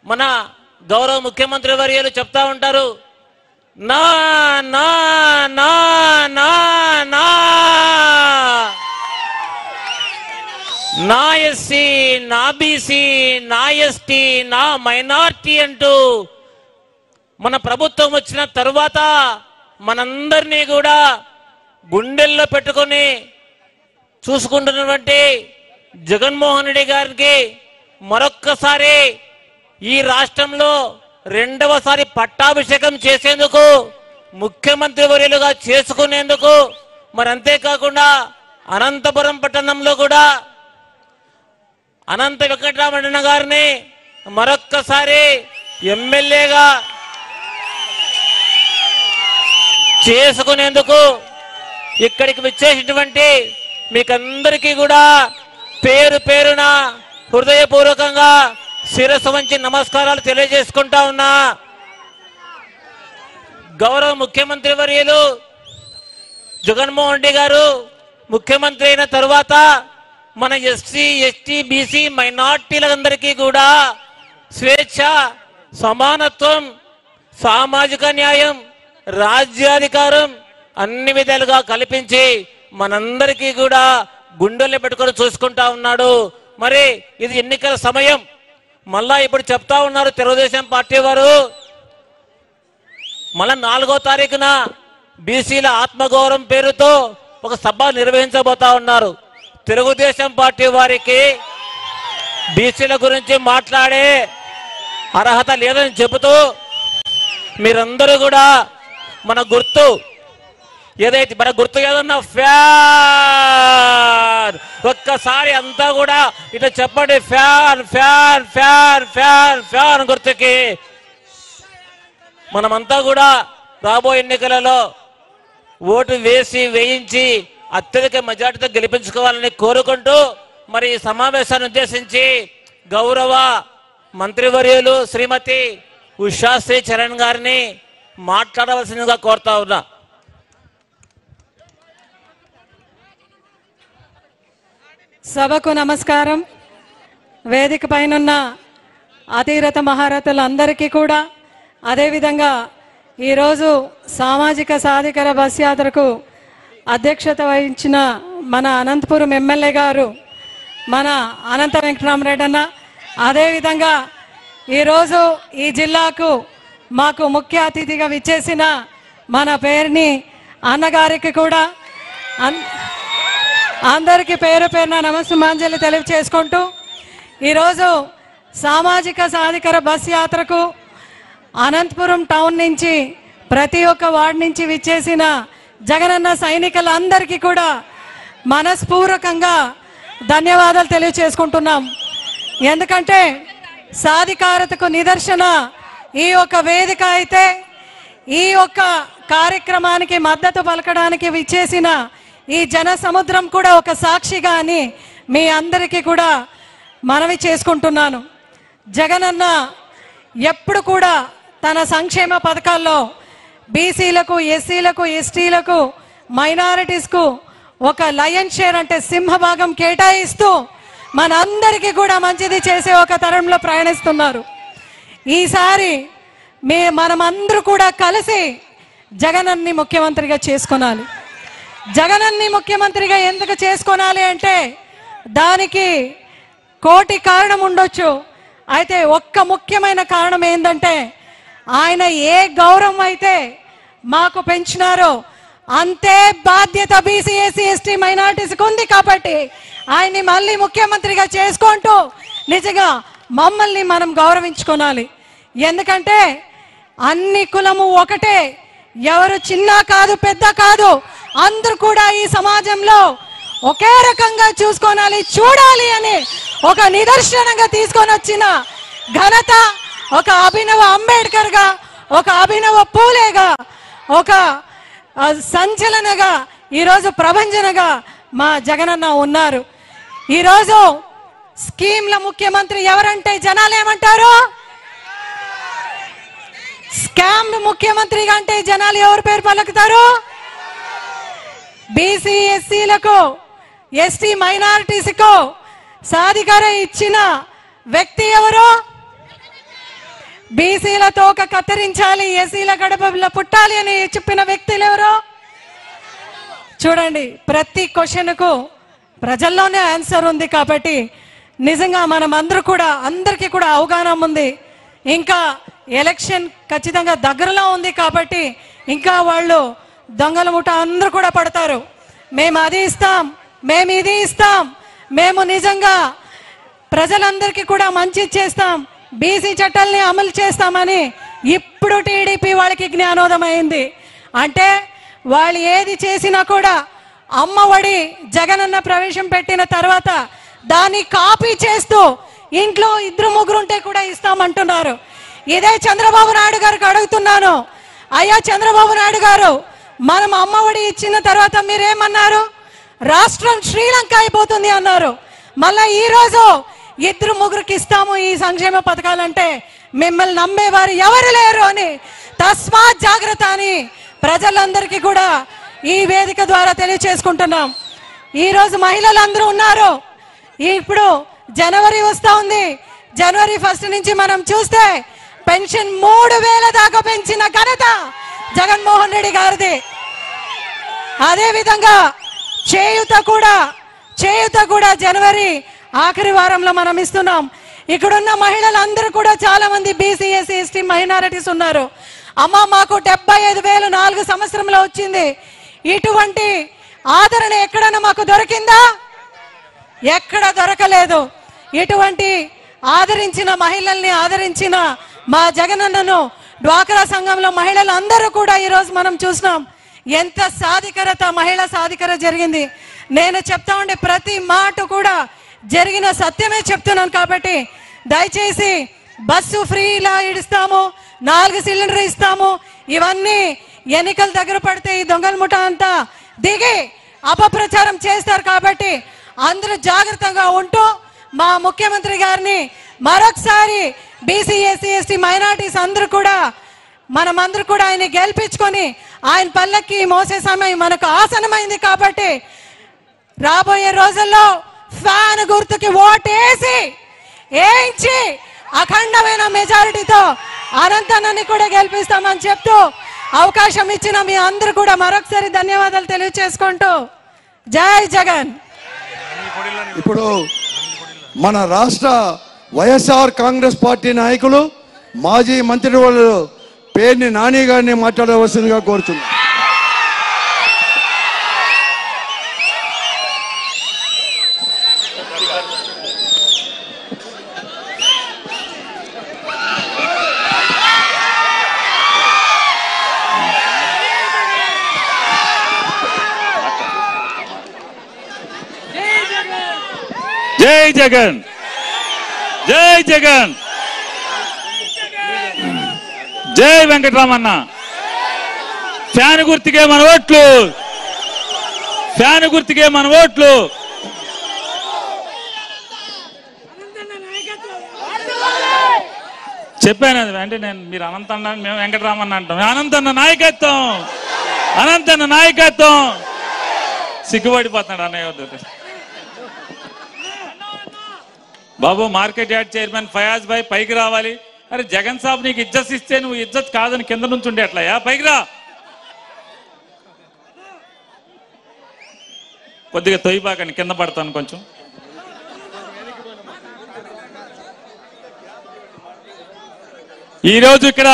మన గౌరవ ముఖ్యమంత్రి వర్యులు చెప్తా ఉంటారు, నా నా నా నా నా నా ఎస్సీ, నా బీసీ, నా ఎస్టీ, నా మైనార్టీ అంటూ మన ప్రభుత్వం వచ్చిన తరువాత మనందరినీ కూడా గుండెల్లో పెట్టుకొని చూసుకుంటున్నటువంటి జగన్మోహన్ రెడ్డి గారికి మరొక్కసారి ఈ రాష్ట్రంలో రెండవసారి పట్టాభిషేకం చేసేందుకు, ముఖ్యమంత్రి వర్యులుగా చేసుకునేందుకు, మరి అంతేకాకుండా అనంతపురం పట్టణంలో కూడా అనంత వెంకటరామన్న గారిని మరొక్కసారి ఎమ్మెల్యేగా చేసుకునేందుకు ఇక్కడికి విచ్చేసినటువంటి మీకందరికీ కూడా పేరు పేరున హృదయపూర్వకంగా శిరస్సు వంచి నమస్కారాలు తెలియజేసుకుంటా ఉన్నా. గౌరవ ముఖ్యమంత్రి వర్యులు జగన్మోహన్ రెడ్డి గారు ముఖ్యమంత్రి అయిన తరువాత మన ఎస్సీ, ఎస్టీ, బీసీ, మైనార్టీలందరికీ కూడా స్వేచ్ఛ, సమానత్వం, సామాజిక న్యాయం, రాజ్యాధికారం అన్ని విధాలుగా కల్పించి మనందరికీ కూడా గుండెల్లో పెట్టుకొని చూసుకుంటా ఉన్నాడు. మరి ఇది ఎన్నికల సమయం. మళ్ళా ఇప్పుడు చెప్తా ఉన్నారు తెలుగుదేశం పార్టీ వారు, మళ్ళా 4వ తారీఖున బీసీల ఆత్మగౌరవం పేరుతో ఒక సభ నిర్వహించబోతా ఉన్నారు. తెలుగుదేశం పార్టీ వారికి బీసీల గురించి మాట్లాడే అర్హత లేదని చెబుతూ మీరందరూ కూడా మన గుర్తు ఏదన్నా ఫ్యాన్, ఒక్కసారి అంతా కూడా ఇట్లా చెప్పండి, fan fan fan fan fan గుర్తుకి మనమంతా కూడా రాబోయే ఎన్నికలలో ఓటు వేయించి అత్యధిక మెజార్టీతో గెలిపించుకోవాలని కోరుకుంటూ మరి ఈ సమావేశాన్ని ఉద్దేశించి గౌరవ మంత్రివర్యులు శ్రీమతి ఉషాశ్రీ చరణ్ గారిని మాట్లాడవలసిందిగా కోరుతా ఉన్నా. సభకు నమస్కారం. వేదిక పైనున్న అతిరథ మహారథులందరికీ కూడా, అదేవిధంగా ఈరోజు సామాజిక సాధికార బస్ యాత్రకు అధ్యక్షత వహించిన మన అనంతపురం ఎమ్మెల్యే గారు మన అనంత వెంకటరామరెడ్డి అన్న, అదేవిధంగా ఈరోజు ఈ జిల్లాకు మాకు ముఖ్య అతిథిగా విచ్చేసిన మన పేరుని అన్నగారికి కూడా అందరికీ పేరు పేరున నమస్సుమాంజలి తెలియజేసుకుంటూ, ఈరోజు సామాజిక సాధికార బస్ యాత్రకు అనంతపురం టౌన్ నుంచి ప్రతి ఒక్క వార్డు నుంచి విచ్చేసిన జగనన్న సైనికులందరికీ కూడా మనస్పూర్వకంగా ధన్యవాదాలు తెలియజేసుకుంటున్నాం. ఎందుకంటే సాధికారతకు నిదర్శన ఈ యొక్క వేదిక అయితే, ఈ యొక్క కార్యక్రమానికి మద్దతు పలకడానికి విచ్చేసిన ఈ జన సముద్రం కూడా ఒక సాక్షిగా అని మీ అందరికీ కూడా మనవి చేసుకుంటున్నాను. జగనన్న ఎప్పుడు కూడా తన సంక్షేమ పథకాల్లో బీసీలకు, ఎస్సీలకు, ఎస్టీలకు, మైనారిటీస్కు ఒక లయన్ షేర్ అంటే సింహభాగం కేటాయిస్తూ మనందరికీ కూడా మంచిది చేసే ఒక తరంలో ప్రయాణిస్తున్నారు. ఈసారి మనమందరూ కూడా కలిసి జగనన్ని ముఖ్యమంత్రిగా చేసుకోవాలి. జగనన్ని ముఖ్యమంత్రిగా ఎందుకు చేసుకోవాలి అంటే దానికి కోటి కారణం ఉండొచ్చు. అయితే ఒక్క ముఖ్యమైన కారణం ఏంటంటే ఆయన ఏ గౌరవం అయితే మాకు పెంచినారో అంతే బాధ్యత బీసీ, ఎస్సీ, ఎస్టీ, మైనారిటీస్కి ఉంది. కాబట్టి ఆయన్ని మళ్ళీ ముఖ్యమంత్రిగా చేసుకుంటూ నిజంగా మమ్మల్ని మనం గౌరవించుకోవాలి. ఎందుకంటే అన్ని కులము ఒకటే, ఎవరు చిన్న కాదు పెద్ద కాదు, అందరూ కూడా ఈ సమాజంలో ఒకే రకంగా చూడాలి అని ఒక నిదర్శనంగా తీసుకొని వచ్చిన ఘనత ఒక అభినవ అంబేద్కర్ గా ఒక అభినవ పూలేగా, ఒక సంచలనగా, ఈరోజు ప్రభంజనగా మా జగనన్న ఉన్నారు. ఈరోజు స్కీమ్ల ముఖ్యమంత్రి ఎవరంటే జనాలు ఏమంటారు? స్కామ్ ముఖ్యమంత్రిగా అంటే జనాలు ఎవరి పేరు పలుకుతారు? బీసీ ఎస్సీలకు, ఎస్టీ మైనారిటీస్కు సాధికార ఇచ్చిన వ్యక్తి ఎవరు? బీసీల తోక కత్తిరించాలి, ఎస్సీల గడపలో పుట్టాలి అని చెప్పిన వ్యక్తులు ఎవరు? చూడండి, ప్రతి క్వశ్చన్కు ప్రజల్లోనే ఆన్సర్ ఉంది. కాబట్టి నిజంగా మనం అందరికీ కూడా అవగాహన ఉంది. ఇంకా ఎలక్షన్ ఖచ్చితంగా దగ్గరలో ఉంది కాబట్టి ఇంకా వాళ్ళు దొంగల ముఠ అందరూ కూడా పడతారు. మేము అది ఇస్తాం, మేము ఇది ఇస్తాం, మేము నిజంగా ప్రజలందరికీ కూడా మంచి చేస్తాం, బీసీ చట్టాలని అమలు చేస్తామని ఇప్పుడు టీడీపీ వాళ్ళకి జ్ఞానోదయం అయింది. అంటే వాళ్ళు ఏది చేసినా కూడా అమ్మఒడి జగనన్న ప్రవేశం పెట్టిన తర్వాత దాన్ని కాపీ చేస్తూ ఇంట్లో 2-3 ఉంటే కూడా ఇస్తామంటున్నారు. ఇదే చంద్రబాబు నాయుడు గారికి అడుగుతున్నాను, అయ్యా చంద్రబాబు నాయుడు గారు, మనం అమ్మఒడి ఇచ్చిన తర్వాత మీరేమన్నారు? రాష్ట్రం శ్రీలంక అయిపోతుంది అన్నారు. మళ్ళా ఈ రోజు 2-3కి ఇస్తాము ఈ సంక్షేమ పథకాలంటే మిమ్మల్ని నమ్మేవారు ఎవరు లేరు అని తస్మాత్ జాగ్రత్త అని ప్రజలందరికీ కూడా ఈ వేదిక ద్వారా తెలియచేసుకుంటున్నాం. ఈ రోజు మహిళలందరూ ఉన్నారు. ఇప్పుడు జనవరి వస్తా ఉంది. జనవరి 1 నుంచి మనం చూస్తే పెన్షన్ 3000 దాకా పెంచిన ఘనత జగన్మోహన్ రెడ్డి గారిది. అదే విధంగా చేయూత కూడా జనవరి ఆఖరి వారంలో మనం ఇస్తున్నాం. ఇక్కడున్న మహిళలందరూ కూడా చాలా మంది బీసీ ఎస్సీ ఎస్టీ మైనారిటీస్ ఉన్నారు. అమ్మ మాకు 75,000 4 సంవత్సరంలో వచ్చింది. ఇటువంటి ఆదరణ ఎక్కడన్నా మాకు దొరికిందా? ఎక్కడ దొరకలేదు. ఇటువంటి ఆదరించిన మహిళల్ని ఆదరించిన మా జగనన్నను డ్వాక్రా సంఘంలో మహిళలు అందరూ కూడా ఈరోజు మనం చూసినాం. ఎంత సాధికారత, మహిళా సాధికారత జరిగింది. నేను చెప్తా ఉండే ప్రతి మాట కూడా జరిగిన సత్యమే చెప్తున్నాను. కాబట్టి దయచేసి బస్సు ఫ్రీలా ఇస్తాము, 4 సిలిండర్ ఇస్తాము, ఇవన్నీ ఎన్నికల దగ్గర పడితే ఈ దొంగల ముఠ అంతా దిగి అపప్రచారం చేస్తారు. కాబట్టి అందరూ జాగ్రత్తగా ఉంటూ మా ముఖ్యమంత్రి గారిని మరొకసారి బీసీ ఎస్సీ ఎస్టీ మైనారిటీస్ అందరూ కూడా మనమందరూ కూడా ఆయన గెలిపించుకొని ఆయన పల్లకి మోసే సమయం మనకు ఆసనమైంది. కాబట్టి రాబోయే రోజుల్లో ఫ్యాన్ గుర్తుకి ఓటేసి వేయించి అఖండమైన మెజారిటీతో అనంతనాన్ని కూడా గెలిపిస్తామని చెప్తూ అవకాశం ఇచ్చిన మీ అందరూ కూడా మరొకసారి ధన్యవాదాలు తెలియజేసుకుంటూ జై జగన్. ఇప్పుడు మన రాష్ట్ర వైఎస్ఆర్ కాంగ్రెస్ పార్టీ నాయకులు మాజీ మంత్రివర్యులు పేర్ని నాని గారిని మాట్లాడవలసిందిగా కోరుతున్నాను. జై జగన్, జై జగన్, జై వెంకటరామన్న. ఫ్యాన్ గుర్తుకే మన ఓట్లు, ఫ్యాన్ గుర్తుకే మన ఓట్లు. చెప్పాను అది అంటే మీరు అనంతన్న, మేము వెంకటరామన్న అంటాం. అనంతన్న నాయకత్వం, అనంతన్న నాయకత్వం. సిగ్గుపడిపోతున్నాడు అన్నయ్య. బాబు మార్కెట్ యార్డ్ చైర్మన్ ఫయాజ్ భాయ్ పైకి రావాలి. అరే జగన్ సాబ్ నీకు ఇజ్జత్ ఇస్తే నువ్వు ఇజ్జత్ కాదని కింద నుంచి ఉండే అట్లా పైకి రా. కొద్దిగా తొయ్యిబాకండి, కింద పడతాను కొంచెం. ఈరోజు ఇక్కడ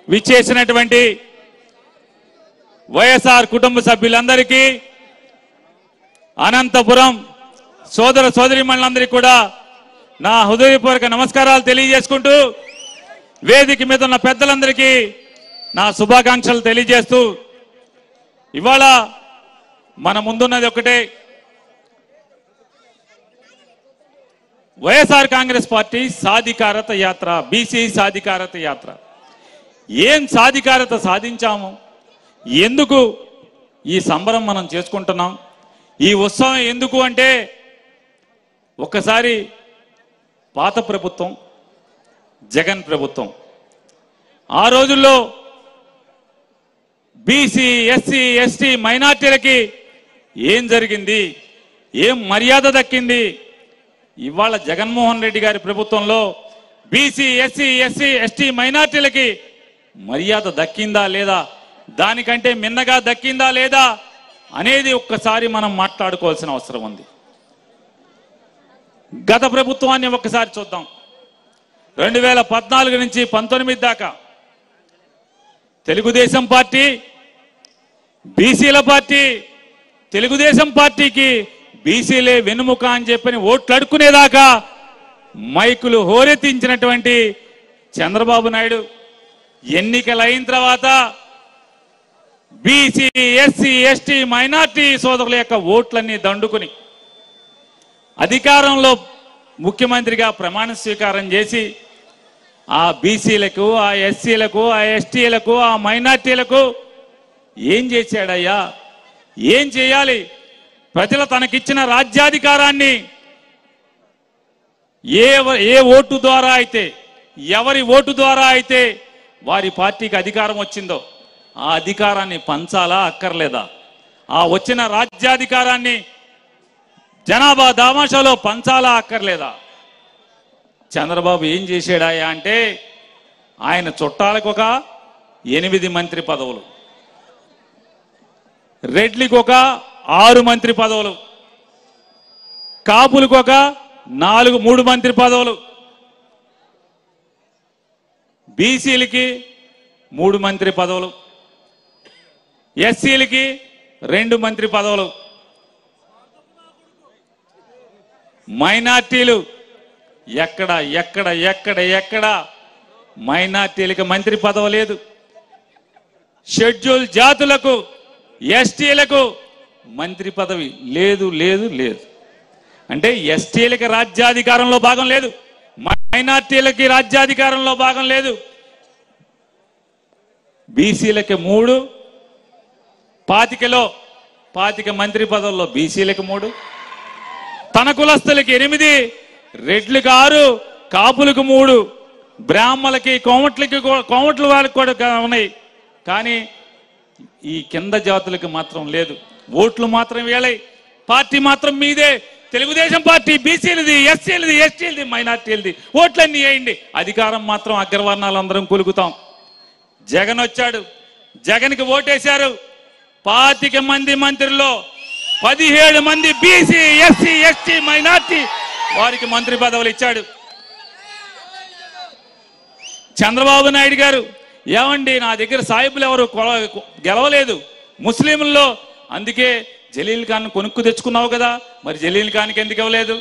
విచ్చేసినటువంటి వైఎస్ఆర్ కుటుంబ సభ్యులందరికీ, అనంతపురం సోదర సోదరీమణులందరికీ కూడా నా హృదయపూర్వక నమస్కారాలు తెలియజేసుకుంటూ, వేదిక మీద ఉన్న పెద్దలందరికీ నా శుభాకాంక్షలు తెలియజేస్తూ, ఇవాళ మన ముందున్నది ఒకటే, వైఎస్ఆర్ కాంగ్రెస్ పార్టీ సాధికారత యాత్ర, బీసీ సాధికారత యాత్ర. ఏం సాధికారత సాధించాము, ఎందుకు ఈ సంబరం మనం చేసుకుంటున్నాం, ఈ ఉత్సవం ఎందుకు అంటే ఒక్కసారి పాత ప్రభుత్వం జగన్ ప్రభుత్వం ఆ రోజుల్లో బీసీ ఎస్సీ ఎస్టీ మైనార్టీలకి ఏం జరిగింది, ఏం మర్యాద దక్కింది. ఇవాళ జగన్మోహన్ రెడ్డి గారి ప్రభుత్వంలో బీసీ ఎస్సీ ఎస్టీ మైనార్టీలకి మర్యాద దక్కిందా లేదా, దానికంటే మిన్నగా దక్కిందా లేదా అనేది ఒక్కసారి మనం మాట్లాడుకోవాల్సిన అవసరం ఉంది. గత ప్రభుత్వాన్ని ఒక్కసారి చూద్దాం. 2014 నుంచి 19 దాకా తెలుగుదేశం పార్టీ, బీసీల పార్టీ, తెలుగుదేశం పార్టీకి బీసీలే వెన్నుముక అని చెప్పని ఓట్లు అడుక్కునేదాకా మైకులు హోరెత్తించినటువంటి చంద్రబాబు నాయుడు ఎన్నికలు అయిన తర్వాత బీసీ ఎస్సీ ఎస్టీ మైనార్టీ సోదరుల యొక్క ఓట్లన్నీ దండుకుని అధికారంలో ముఖ్యమంత్రిగా ప్రమాణ స్వీకారం చేసి ఆ బీసీలకు, ఆ ఎస్సీలకు, ఆ ఎస్టీలకు, ఆ మైనార్టీలకు ఏం చేశాడయ్యా, ఏం చేయాలి? ప్రజలు తనకిచ్చిన రాజ్యాధికారాన్ని ఏ ఓటు ద్వారా అయితే, ఎవరి ఓటు ద్వారా అయితే వారి పార్టీకి అధికారం వచ్చిందో ఆ అధికారాన్ని పంచాలా అక్కర్లేదా? ఆ వచ్చిన రాజ్యాధికారాన్ని జనాభా దామాషాలో పంచాలా అక్కర్లేదా? చంద్రబాబు ఏం చేశాడాయా అంటే ఆయన చుట్టాలకు ఒక 8 మంత్రి పదవులు, రెడ్లికి ఒక 6 మంత్రి పదవులు, కాపులకు ఒక 3 మంత్రి పదవులు, బీసీలకి 3 మంత్రి పదవులు, ఎస్సీలకి 2 మంత్రి పదవులు, మైనార్టీలు ఎక్కడ ఎక్కడ ఎక్కడ ఎక్కడ మైనార్టీలకు మంత్రి పదవి లేదు. షెడ్యూల్ జాతులకు, ఎస్టీలకు మంత్రి పదవి లేదు లేదు లేదు. అంటే ఎస్టీలకి రాజ్యాధికారంలో భాగం లేదు, మైనార్టీలకి రాజ్యాధికారంలో భాగం లేదు. బీసీలకి 3, 25 మంత్రి పదవుల్లో బీసీలకి 3, తన కులస్తులకి 8, రెడ్లకు 6, కాపులకు 3, బ్రాహ్మలకి కోమట్ల వాళ్ళకి కూడా ఉన్నాయి. కానీ ఈ కింద జాతులకు మాత్రం లేదు. ఓట్లు మాత్రం వేళాయి, పార్టీ మాత్రం మీదే. తెలుగుదేశం పార్టీ బీసీలది, ఎస్సీలది, ఎస్టీలది, మైనార్టీలది. ఓట్లన్నీ వేయండి, అధికారం మాత్రం అగ్రవర్ణాలందరం కొలుకుతాం. జగన్ వచ్చాడు, జగన్కి ఓటేశారు. 25 మంది మంత్రుల్లో 17 మంది బీసీ ఎస్సీ ఎస్టీ మైనార్టీ వారికి మంత్రి పదవులు ఇచ్చాడు. చంద్రబాబు నాయుడు గారు ఏమండి నా దగ్గర సాయిబులు ఎవరు గెలవలేదు ముస్లింల్లో, అందుకే జలీల్ ఖాన్ కొనుక్కు తెచ్చుకున్నావు కదా, మరి జలీల్ ఖాన్కి ఎందుకు ఇవ్వలేదు?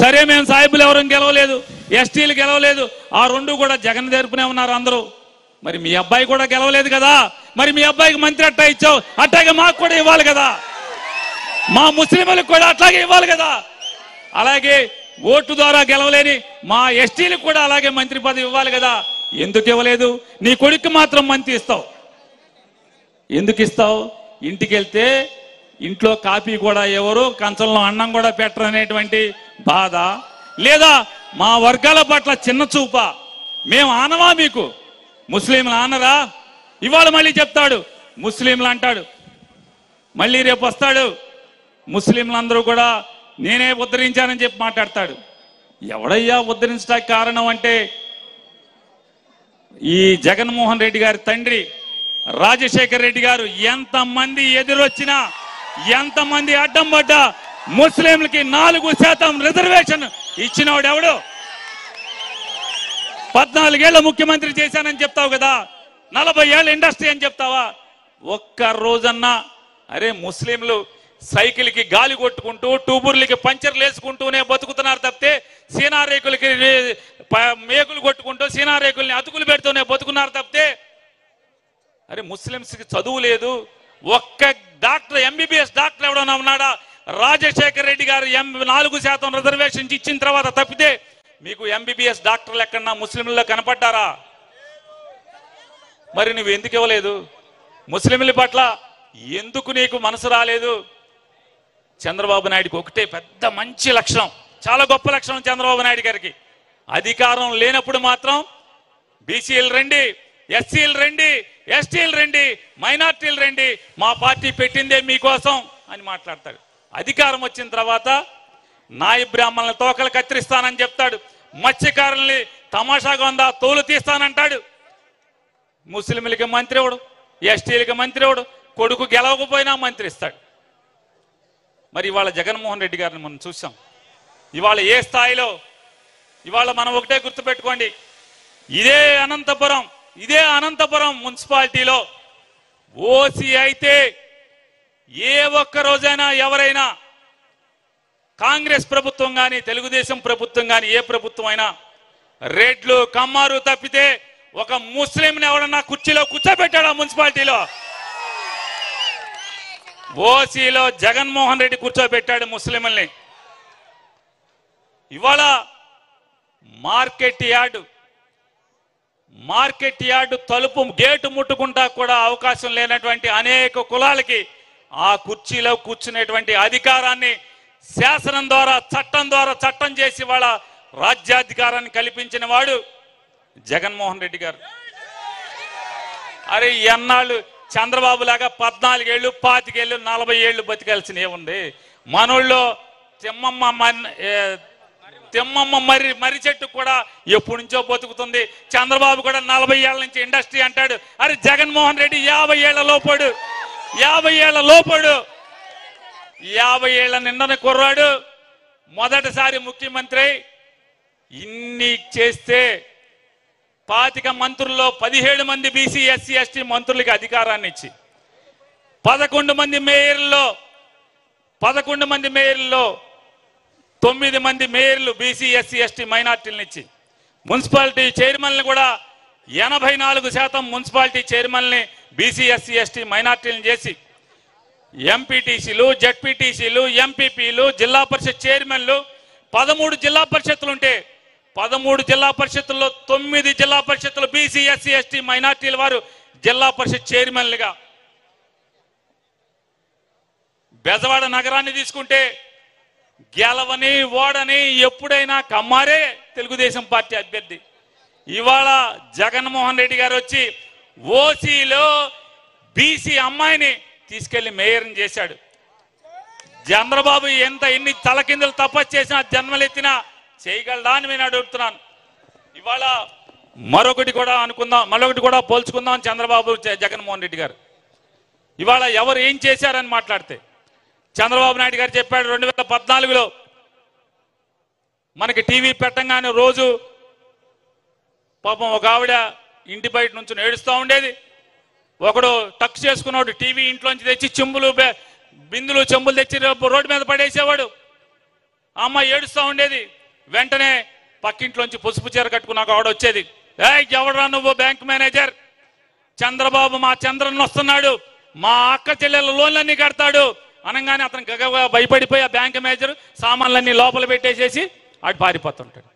సరే మేము సాయిబులు ఎవరు గెలవలేదు, ఎస్టీలు గెలవలేదు, ఆ 2 కూడా జగన్ తరపునే ఉన్నారు అందరూ. మరి మీ అబ్బాయి కూడా గెలవలేదు కదా, మరి మీ అబ్బాయికి మంత్రి అట్టా ఇచ్చావు, అట్టాగే మాకు కూడా ఇవ్వాలి కదా, మా ముస్లింలకు కూడా అట్లాగే ఇవ్వాలి కదా. అలాగే ఓటు ద్వారా గెలవలేని మా ఎస్టీలకు కూడా అలాగే మంత్రి పదవి ఇవ్వాలి కదా, ఎందుకు ఇవ్వలేదు? నీ కొడుకు మాత్రం మంత్రి ఇస్తావు. ఎందుకు ఇస్తావు? ఇంటికి వెళ్తే ఇంట్లో కాఫీ కూడా ఎవరు, కంచంలో అన్నం కూడా పెట్టరు అనేటువంటి బాధ, లేదా మా వర్గాల పట్ల చిన్న చూప? మేము ఆనవా మీకు? ముస్లింలు ఆనరా? ఇవాళ మళ్ళీ చెప్తాడు ముస్లింలు అంటాడు, మళ్ళీ రేపు వస్తాడు ముస్లింలందరూ కూడా నేనే ఉద్ధరించానని చెప్పి మాట్లాడతాడు. ఎవడయ్యా ఉద్ధరించడానికి కారణం అంటే ఈ జగన్మోహన్ రెడ్డి గారి తండ్రి రాజశేఖర్ రెడ్డి గారు ఎంతమంది ఎదురొచ్చినా, ఎంతమంది అడ్డం పడ్డా ముస్లింలకి 4% రిజర్వేషన్ ఇచ్చినవాడు ఎవడు? 14 ఏళ్ల ముఖ్యమంత్రి చేశానని చెప్తావు కదా, 40 ఏళ్ళ ఇండస్ట్రీ అని చెప్తావా? ఒక్క రోజన్నా అరే ముస్లింలు సైకిల్కి గాలి కొట్టుకుంటూ, టూబుర్లకి పంచర్లు వేసుకుంటూనే బతుకుతున్నారు తప్పితే, సీనారేకులకి మేకులు కొట్టుకుంటూ, సీనారేకుల్ని అతుకులు పెడుతూనే బతుకున్నారు తప్పితే, అరే ముస్లింస్కి చదువు లేదు. ఒక్క డాక్టర్, ఎంబీబీఎస్ డాక్టర్ ఎవడన్నా ఉన్నాడా? రాజశేఖర్ రెడ్డి గారు 4% రిజర్వేషన్ ఇచ్చిన తర్వాత తప్పితే మీకు ఎంబీబీఎస్ డాక్టర్లు ఎక్కడన్నా ముస్లింల్లో కనపడ్డారా? మరి నువ్వు ఎందుకు ఇవ్వలేదు? ముస్లింల పట్ల ఎందుకు నీకు మనసు రాలేదు? చంద్రబాబు నాయుడికి ఒకటే పెద్ద మంచి లక్షణం, చాలా గొప్ప లక్షణం చంద్రబాబు నాయుడు గారికి. అధికారం లేనప్పుడు మాత్రం బీసీలు రండి, ఎస్సీలు రండి, ఎస్టీలు రండి, మైనార్టీలు రండి, మా పార్టీ పెట్టిందే మీకోసం అని మాట్లాడతాడు. అధికారం వచ్చిన తర్వాత నాయి బ్రాహ్మణుల తోకలు కత్తిరిస్తానని చెప్తాడు, మత్స్యకారుల్ని తమాషాగా ఉందా తోలు తీస్తానంటాడు. ముస్లింలకి మంత్రి ఎవడు, ఎస్టీలకి మంత్రి ఎవడు, కొడుకు గెలవకపోయినా మంత్రి ఇస్తాడు. మరి ఇవాళ జగన్మోహన్ రెడ్డి గారిని మనం చూసాం. ఇవాళ ఏ స్థాయిలో, ఇవాళ మనం ఒకటే గుర్తుపెట్టుకోండి, ఇదే అనంతపురం మున్సిపాలిటీలో ఓసీ అయితే ఏ ఒక్క రోజైనా ఎవరైనా కాంగ్రెస్ ప్రభుత్వం కానీ తెలుగుదేశం ప్రభుత్వం కానీ ఏ ప్రభుత్వం అయినా రెడ్లు కమ్మారు తప్పితే ఒక ముస్లింని ఎవరన్నా కుర్చీలో కూర్చోబెట్టాడు ఆ మున్సిపాలిటీలో? ఓసీలో జగన్మోహన్ రెడ్డి కూర్చోబెట్టాడు ముస్లింల్ని. ఇవాళ మార్కెట్ యార్డు తలుపు గేటు ముట్టుకుంటా కూడా అవకాశం లేనటువంటి అనేక కులాలకి ఆ కుర్చీలో కూర్చునేటువంటి అధికారాన్ని శాసనం ద్వారా చట్టం చేసి వాళ్ళ రాజ్యాధికారాన్ని కల్పించిన వాడు జగన్మోహన్ రెడ్డి గారు. అరే ఎన్నాళ్ళు చంద్రబాబు లాగా 14 ఏళ్ళు 25 ఏళ్ళు 40 ఏళ్ళు బతికాల్సిన ఏముంది? మనోళ్ళు తిమ్మమ్మ మర్రి చెట్టు కూడా ఎప్పటి నుంచో బతుకుతుంది. చంద్రబాబు కూడా 40 ఏళ్ల నుంచి ఇండస్ట్రీ అంటాడు. అరే జగన్మోహన్ రెడ్డి 50 ఏళ్ల లోపడు 50 ఏళ్ల నిండని కుర్రాడు, మొదటిసారి ముఖ్యమంత్రి. ఇన్ని చేస్తే 25 మంత్రుల్లో 17 మంది బీసీ ఎస్సీ ఎస్టీ మంత్రులకి అధికారాన్ని ఇచ్చి 11 మంది మేయర్లో 9 మంది మేయర్లు బీసీ ఎస్సీ ఎస్టీ మైనార్టీలను ఇచ్చి మున్సిపాలిటీ చైర్మన్లు కూడా 84% మున్సిపాలిటీ చైర్మన్ని బీసీ ఎస్సీ ఎస్టీ మైనార్టీలను చేసి ఎంపీటీసీలు జెడ్పీటీసీలు ఎంపీపీలు జిల్లా పరిషత్ చైర్మన్లు 13 జిల్లా పరిషత్తులు ఉంటే 13 జిల్లా పరిషత్తుల్లో 9 జిల్లా పరిషత్తులు బీసీ ఎస్సీ ఎస్టీ మైనార్టీల వారు జిల్లా పరిషత్ చైర్మన్లుగా. బెజవాడ నగరాన్ని తీసుకుంటే గెలవని ఓడని ఎప్పుడైనా కమ్మారే తెలుగుదేశం పార్టీ అభ్యర్థి. ఇవాళ జగన్మోహన్ రెడ్డి గారు వచ్చి ఓసీలో బీసీ అమ్మాయిని తీసుకెళ్లి మేయర్ని చేశాడు. చంద్రబాబు ఎన్ని తలకిందులు తపస్సు చేసినా జన్మలెత్తినా చేయగలడా అని నేను అడుగుతున్నాను. ఇవాళ మరొకటి కూడా పోల్చుకుందాం. చంద్రబాబు జగన్మోహన్ రెడ్డి గారు ఇవాళ ఎవరు ఏం చేశారని మాట్లాడితే చంద్రబాబు నాయుడు గారు చెప్పాడు 2014లో మనకి టీవీ పెట్టంగానే రోజు పాపం ఒక ఆవిడ ఇంటి బయట నుంచి ఏడుస్తూ ఉండేది. ఒకడు టక్ చేసుకున్నాడు, టీవీ ఇంట్లోంచి తెచ్చి బిందులు చెంబులు తెచ్చి రోడ్డు మీద పడేసేవాడు. అమ్మ ఏడుస్తూ ఉండేది. వెంటనే పక్కింట్లోంచి పసుపు చీర కట్టుకున్నాక ఆవిడ వచ్చేది, ఎవడరా నువ్వు బ్యాంక్ మేనేజర్, చంద్రబాబు మా చంద్రన్ వస్తున్నాడు, మా అక్క చెల్లెల లోన్లన్నీ కడతాడు అనగానే అతను గగగా భయపడిపోయి ఆ బ్యాంక్ మేనేజర్ సామాన్లన్నీ లోపల పెట్టేసేసి అటు పారిపోతుంటాడు.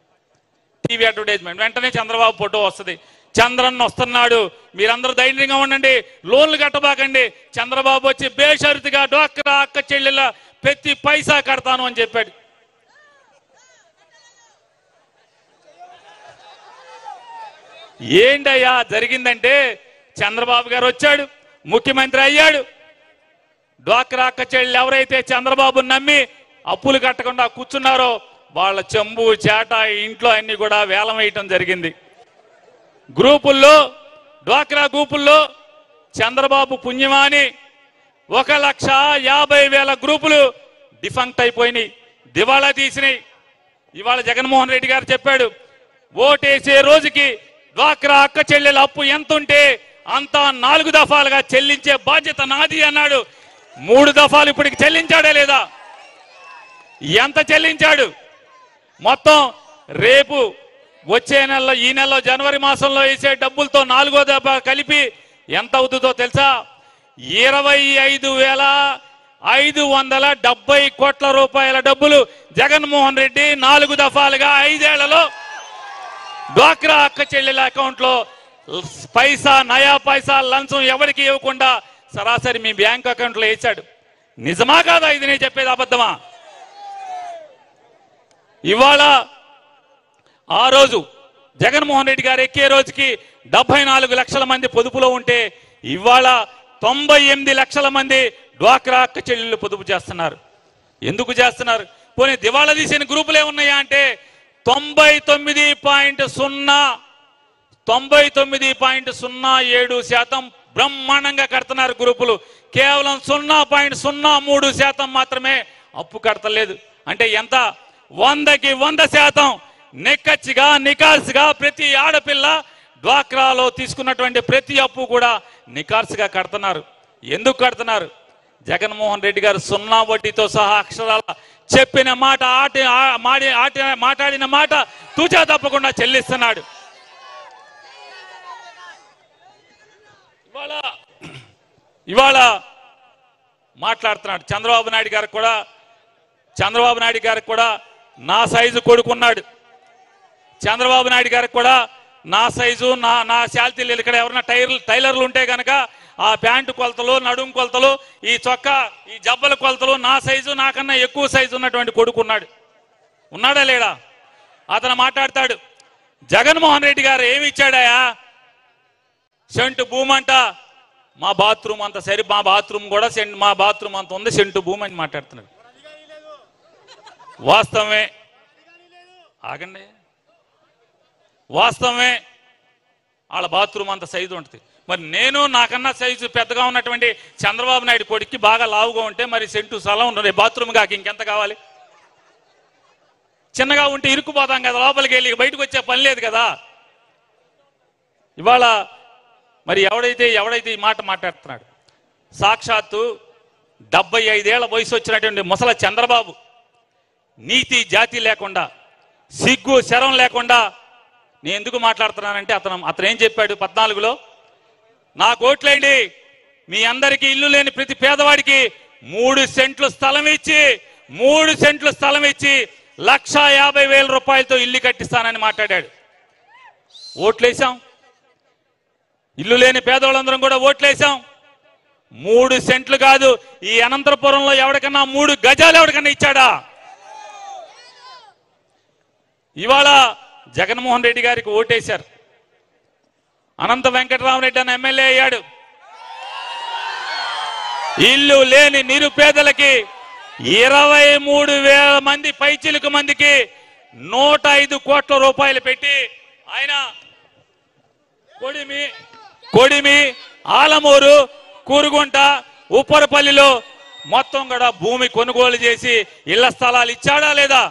టీవీ అడ్వర్టైజ్మెంట్ వెంటనే చంద్రబాబు ఫోటో వస్తుంది, చంద్రన్ వస్తున్నాడు, మీరందరూ ధైర్యంగా ఉండండి, లోన్లు కట్టబాకండి. చంద్రబాబు వచ్చి బేషరతుగా డ్వాక్రా అక్క చెల్లెల ప్రతి పైసా కడతాను అని చెప్పాడు. ఏంటయ్యా జరిగిందంటే చంద్రబాబు గారు వచ్చాడు, ముఖ్యమంత్రి అయ్యాడు. డ్వాక్రా అక్క చెల్లెలు ఎవరైతే చంద్రబాబుని నమ్మి అప్పులు కట్టకుండా కూర్చున్నారో వాళ్ళ చెంబు చేట ఇంట్లో అన్ని కూడా వేలం వేయటం జరిగింది. డ్వాక్రా గ్రూపుల్లో చంద్రబాబు పుణ్యమాని 1,50,000 గ్రూపులు డిఫంక్ట్ అయిపోయినాయి, దివాళా తీసినాయి. ఇవాళ జగన్మోహన్ రెడ్డి గారు చెప్పాడు, ఓటేసే రోజుకి డ్వాక్రా అక్క చెల్లెల అప్పు ఎంత ఉంటే అంతా 4 దఫాలుగా చెల్లించే బాధ్యత నాది అన్నాడు. 3 దఫాలు ఇప్పటికి చెల్లించాడా లేదా? ఎంత చెల్లించాడు? మొత్తం రేపు వచ్చే నెలలో ఈ నెలలో జనవరి మాసంలో వేసే డబ్బులతో 4వ దఫా కలిపి ఎంత అవుతుందో తెలుసా? 25,570 కోట్ల రూపాయల డబ్బులు జగన్మోహన్ రెడ్డి 4 దఫాలుగా 5 ఏళ్లలో డ్వాక్రా అక్క చెల్లెల అకౌంట్ లో పైసా నయా పైసా లంచం ఎవరికి ఇవ్వకుండా సరాసరి మీ బ్యాంక్ అకౌంట్లో వేసాడు. నిజమా కాదా ఇది నేను చెప్పేది అబద్ధమా? ఇవాళ ఆ రోజు జగన్మోహన్ రెడ్డి గారు ఎక్కే రోజుకి 74 లక్షల మంది పొదుపులో ఉంటే ఇవాళ 98 లక్షల మంది డ్వాక్రా అక్క చెల్లెళ్ళు పొదుపు చేస్తున్నారు. ఎందుకు చేస్తున్నారు? పోనీ దివాళా తీసిన గ్రూపులే ఉన్నాయా అంటే 99.07% బ్రహ్మాండంగా కడుతున్నారు గ్రూపులు. కేవలం 0.03% మాత్రమే అప్పు కడతలేదు. అంటే ఎంత? 100కి 100% నిక్కచ్చిగా నికాల్స్గా ప్రతి ఆడపిల్ల డ్వాక్రాలో తీసుకున్నటువంటి ప్రతి అప్పు కూడా నికాల్స్గా కడుతున్నారు. ఎందుకు కడుతున్నారు? జగన్మోహన్ రెడ్డి గారు 0 వడ్డీతో సహా అక్షరాల చెప్పిన మాట మాట్లాడిన మాట తూచా తప్పకుండా చెల్లిస్తున్నాడు. ఇవాళ మాట్లాడుతున్నాడు. చంద్రబాబు నాయుడు గారికి కూడా నా సైజు కొడుకున్నాడు. చంద్రబాబు నాయుడు గారికి కూడా నా సైజు నా శాల్తీలు ఇక్కడ ఎవరైనా టైలర్లు ఉంటే కనుక ఆ ప్యాంటు కొలతలు, నడుము కొలతలు, ఈ చొక్కా, ఈ జబ్బల కొలతలు నా సైజు, నాకన్నా ఎక్కువ సైజు ఉన్నటువంటి కొడుకున్నాడు. ఉన్నాడా లేడా? అతను మాట్లాడతాడు, జగన్మోహన్ రెడ్డి గారు ఏమి ఇచ్చాడాయా? సెంటు భూమి అంట, మా బాత్రూమ్ అంత సరి, మా బాత్రూమ్ కూడా మా బాత్రూమ్ అంత ఉంది, సెంటు భూమి అని మాట్లాడుతున్నాడు. వాస్తవమే, ఆగండి, వాస్తవమే వాళ్ళ బాత్రూమ్ అంత సైజు ఉంటుంది. మరి నేను నాకన్నా సైజు పెద్దగా ఉన్నటువంటి చంద్రబాబు నాయుడు కొడుక్కి బాగా లావుగా ఉంటే మరి సెంటు స్థలం ఉంటుంది బాత్రూమ్ కాక ఇంకెంత కావాలి? చిన్నగా ఉంటే ఇరుక్కుపోతాం కదా, లోపలికి వెళ్ళి బయటకు వచ్చే పని లేదు కదా. ఇవాళ మరి ఎవడైతే ఈ మాట మాట్లాడుతున్నాడు, సాక్షాత్తు 75 ఏళ్ల వయసు వచ్చినటువంటి ముసల చంద్రబాబు నీతి జాతి లేకుండా, సిగ్గు శరం లేకుండా నేను ఎందుకు మాట్లాడుతున్నానంటే అతను ఏం చెప్పాడు 14లో, నాకు ఓట్లేండి, మీ అందరికీ ఇల్లు లేని ప్రతి పేదవాడికి 3 సెంట్లు స్థలం ఇచ్చి 1,50,000 రూపాయలతో ఇల్లు కట్టిస్తానని మాట్లాడాడు. ఓట్లేసాం, ఇల్లు లేని పేదవాళ్ళందరం కూడా ఓట్లేసాం. 3 సెంట్లు కాదు, ఈ అనంతపురంలో ఎవరికన్నా 3 గజాలు ఎవరికన్నా ఇచ్చాడా? ఇవాళ జగన్మోహన్ రెడ్డి గారికి ఓటేశారు. అనంత వెంకటరామరెడ్డి అని ఎమ్మెల్యే అయ్యాడు. ఇల్లు లేని నిరుపేదలకి 23,000 మంది పైచిలుకు మందికి 105 కోట్ల రూపాయలు పెట్టి ఆయన కొడిమి, ఆలమూరు, కూరుగుంట, ఉప్పరపల్లిలో మొత్తం కూడా భూమి కొనుగోలు చేసి ఇళ్ల స్థలాలు ఇచ్చాడా లేదా?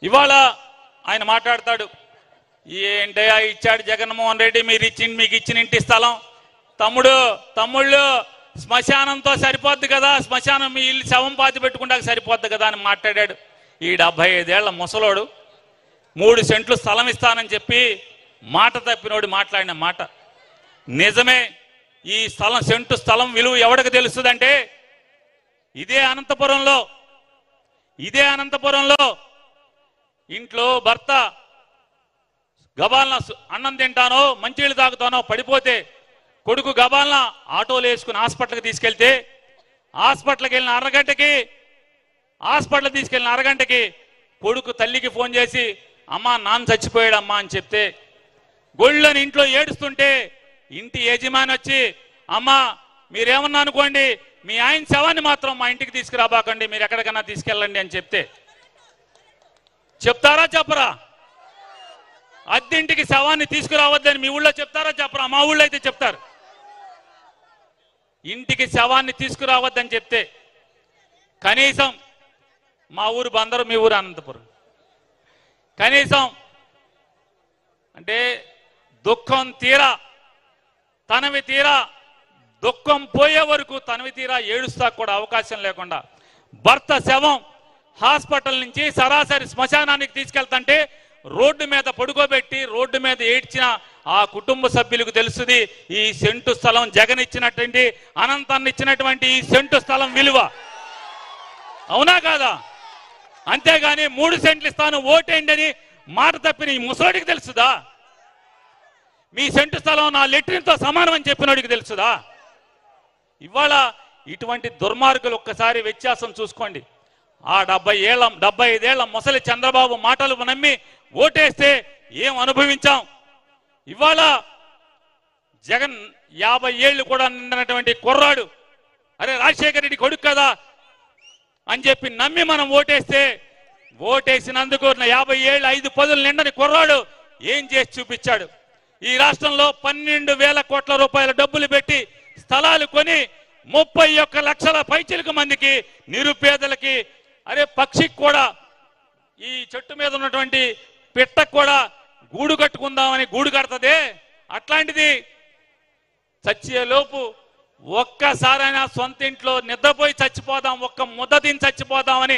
ఇవాళ ఆయన మాట్లాడతాడు, ఏంటయ్యా ఇచ్చాడు జగన్మోహన్ రెడ్డి, మీకు ఇచ్చిన ఇంటి స్థలం తమ్ముళ్ళు శ్మశానంతో సరిపోద్ది కదా, శ్మశానం మీ ఇల్లు శవం పాతి పెట్టుకుంటా సరిపోద్ది కదా అని మాట్లాడాడు. ఈ 75 ఏళ్ల ముసలోడు 3 సెంట్లు స్థలం ఇస్తానని చెప్పి మాట తప్పినోడు మాట్లాడిన మాట నిజమే. ఈ సెంటు స్థలం విలువ ఎవరికి తెలుస్తుందంటే ఇదే అనంతపురంలో ఇంట్లో భర్త గబాలన అన్నం తింటానో మంచినీళ్ళు తాగుతానో పడిపోతే కొడుకు గబాలన ఆటోలు వేసుకుని హాస్పిటల్కి తీసుకెళ్తే హాస్పిటల్కి తీసుకెళ్ళిన అరగంటకి కొడుకు తల్లికి ఫోన్ చేసి అమ్మా నాన్న చచ్చిపోయాడమ్మా అని చెప్తే గొళ్ళని ఇంట్లో ఏడుస్తుంటే ఇంటి యజమాని వచ్చి అమ్మా మీరేమన్నా అనుకోండి, మీ ఆయన శవాన్ని మాత్రం మా ఇంటికి తీసుకురాబాకండి, మీరు ఎక్కడికన్నా తీసుకెళ్ళండి అని చెప్తారా చెప్పరా? అద్దెంటికి శవాన్ని తీసుకురావద్దని మీ ఊళ్ళో చెప్తారా చెప్పరా? మా ఊళ్ళో అయితే చెప్తారు. ఇంటికి శవాన్ని తీసుకురావద్దని చెప్తే కనీసం మా ఊరు బందరు, మీ ఊరు అనంతపురం, కనీసం అంటే దుఃఖం తీరా తనవి తీరా దుఃఖం పోయే వరకు తనవి తీరా ఏడుస్తా కూడా అవకాశం లేకుండా భర్త శవం హాస్పిటల్ నుంచి సరాసరి శ్మశానానికి తీసుకెళ్తుంటే రోడ్డు మీద పడుకోబెట్టి రోడ్డు మీద ఏడ్చిన ఆ కుటుంబ సభ్యులకు తెలుస్తుంది ఈ సెంటు స్థలం జగన్ ఇచ్చినటువంటి అనంతాన్ని ఇచ్చినటువంటి ఈ సెంటు స్థలం విలువ. అవునా కాదా? అంతేగాని 3 సెంట్లు ఇస్తాను ఓటేయండి అని మాట తప్పిన ఈ ముసలోడికి తెలుసుదా? మీ సెంటు స్థలం నా లెట్రిన్తో సమానం అని చెప్పినోడికి తెలుసుదా? ఇవాళ ఇటువంటి దుర్మార్గులు ఒక్కసారి వ్యత్యాసం చూసుకోండి. ఆ 75 ఏళ్ల ముసలి చంద్రబాబు మాటలు నమ్మి ఓటేస్తే ఏం అనుభవించాం. ఇవాళ జగన్ 50 ఏళ్ళు కూడా నిండినటువంటి కుర్రాడు, అరే రాజశేఖర రెడ్డి కొడుకు కదా అని చెప్పి నమ్మి మనం ఓటేసినందుకు 50 ఏళ్ళు 5 పదులు నిండని కుర్రాడు ఏం చేసి చూపించాడు. ఈ రాష్ట్రంలో 12,000 కోట్ల రూపాయల డబ్బులు పెట్టి స్థలాలు కొని 31 లక్షల పైచిలకు మందికి నిరుపేదలకి, అరే పక్షికి కూడా, ఈ చెట్టు మీద ఉన్నటువంటి పిట్టకు కూడా గూడు కట్టుకుందామని గూడు కడుతుందే, అట్లాంటిది చచ్చేలోపు ఒక్కసారైనా సొంత ఇంట్లో నిద్రపోయి చచ్చిపోదాం, ఒక్క ముద్ద తిని చచ్చిపోదామని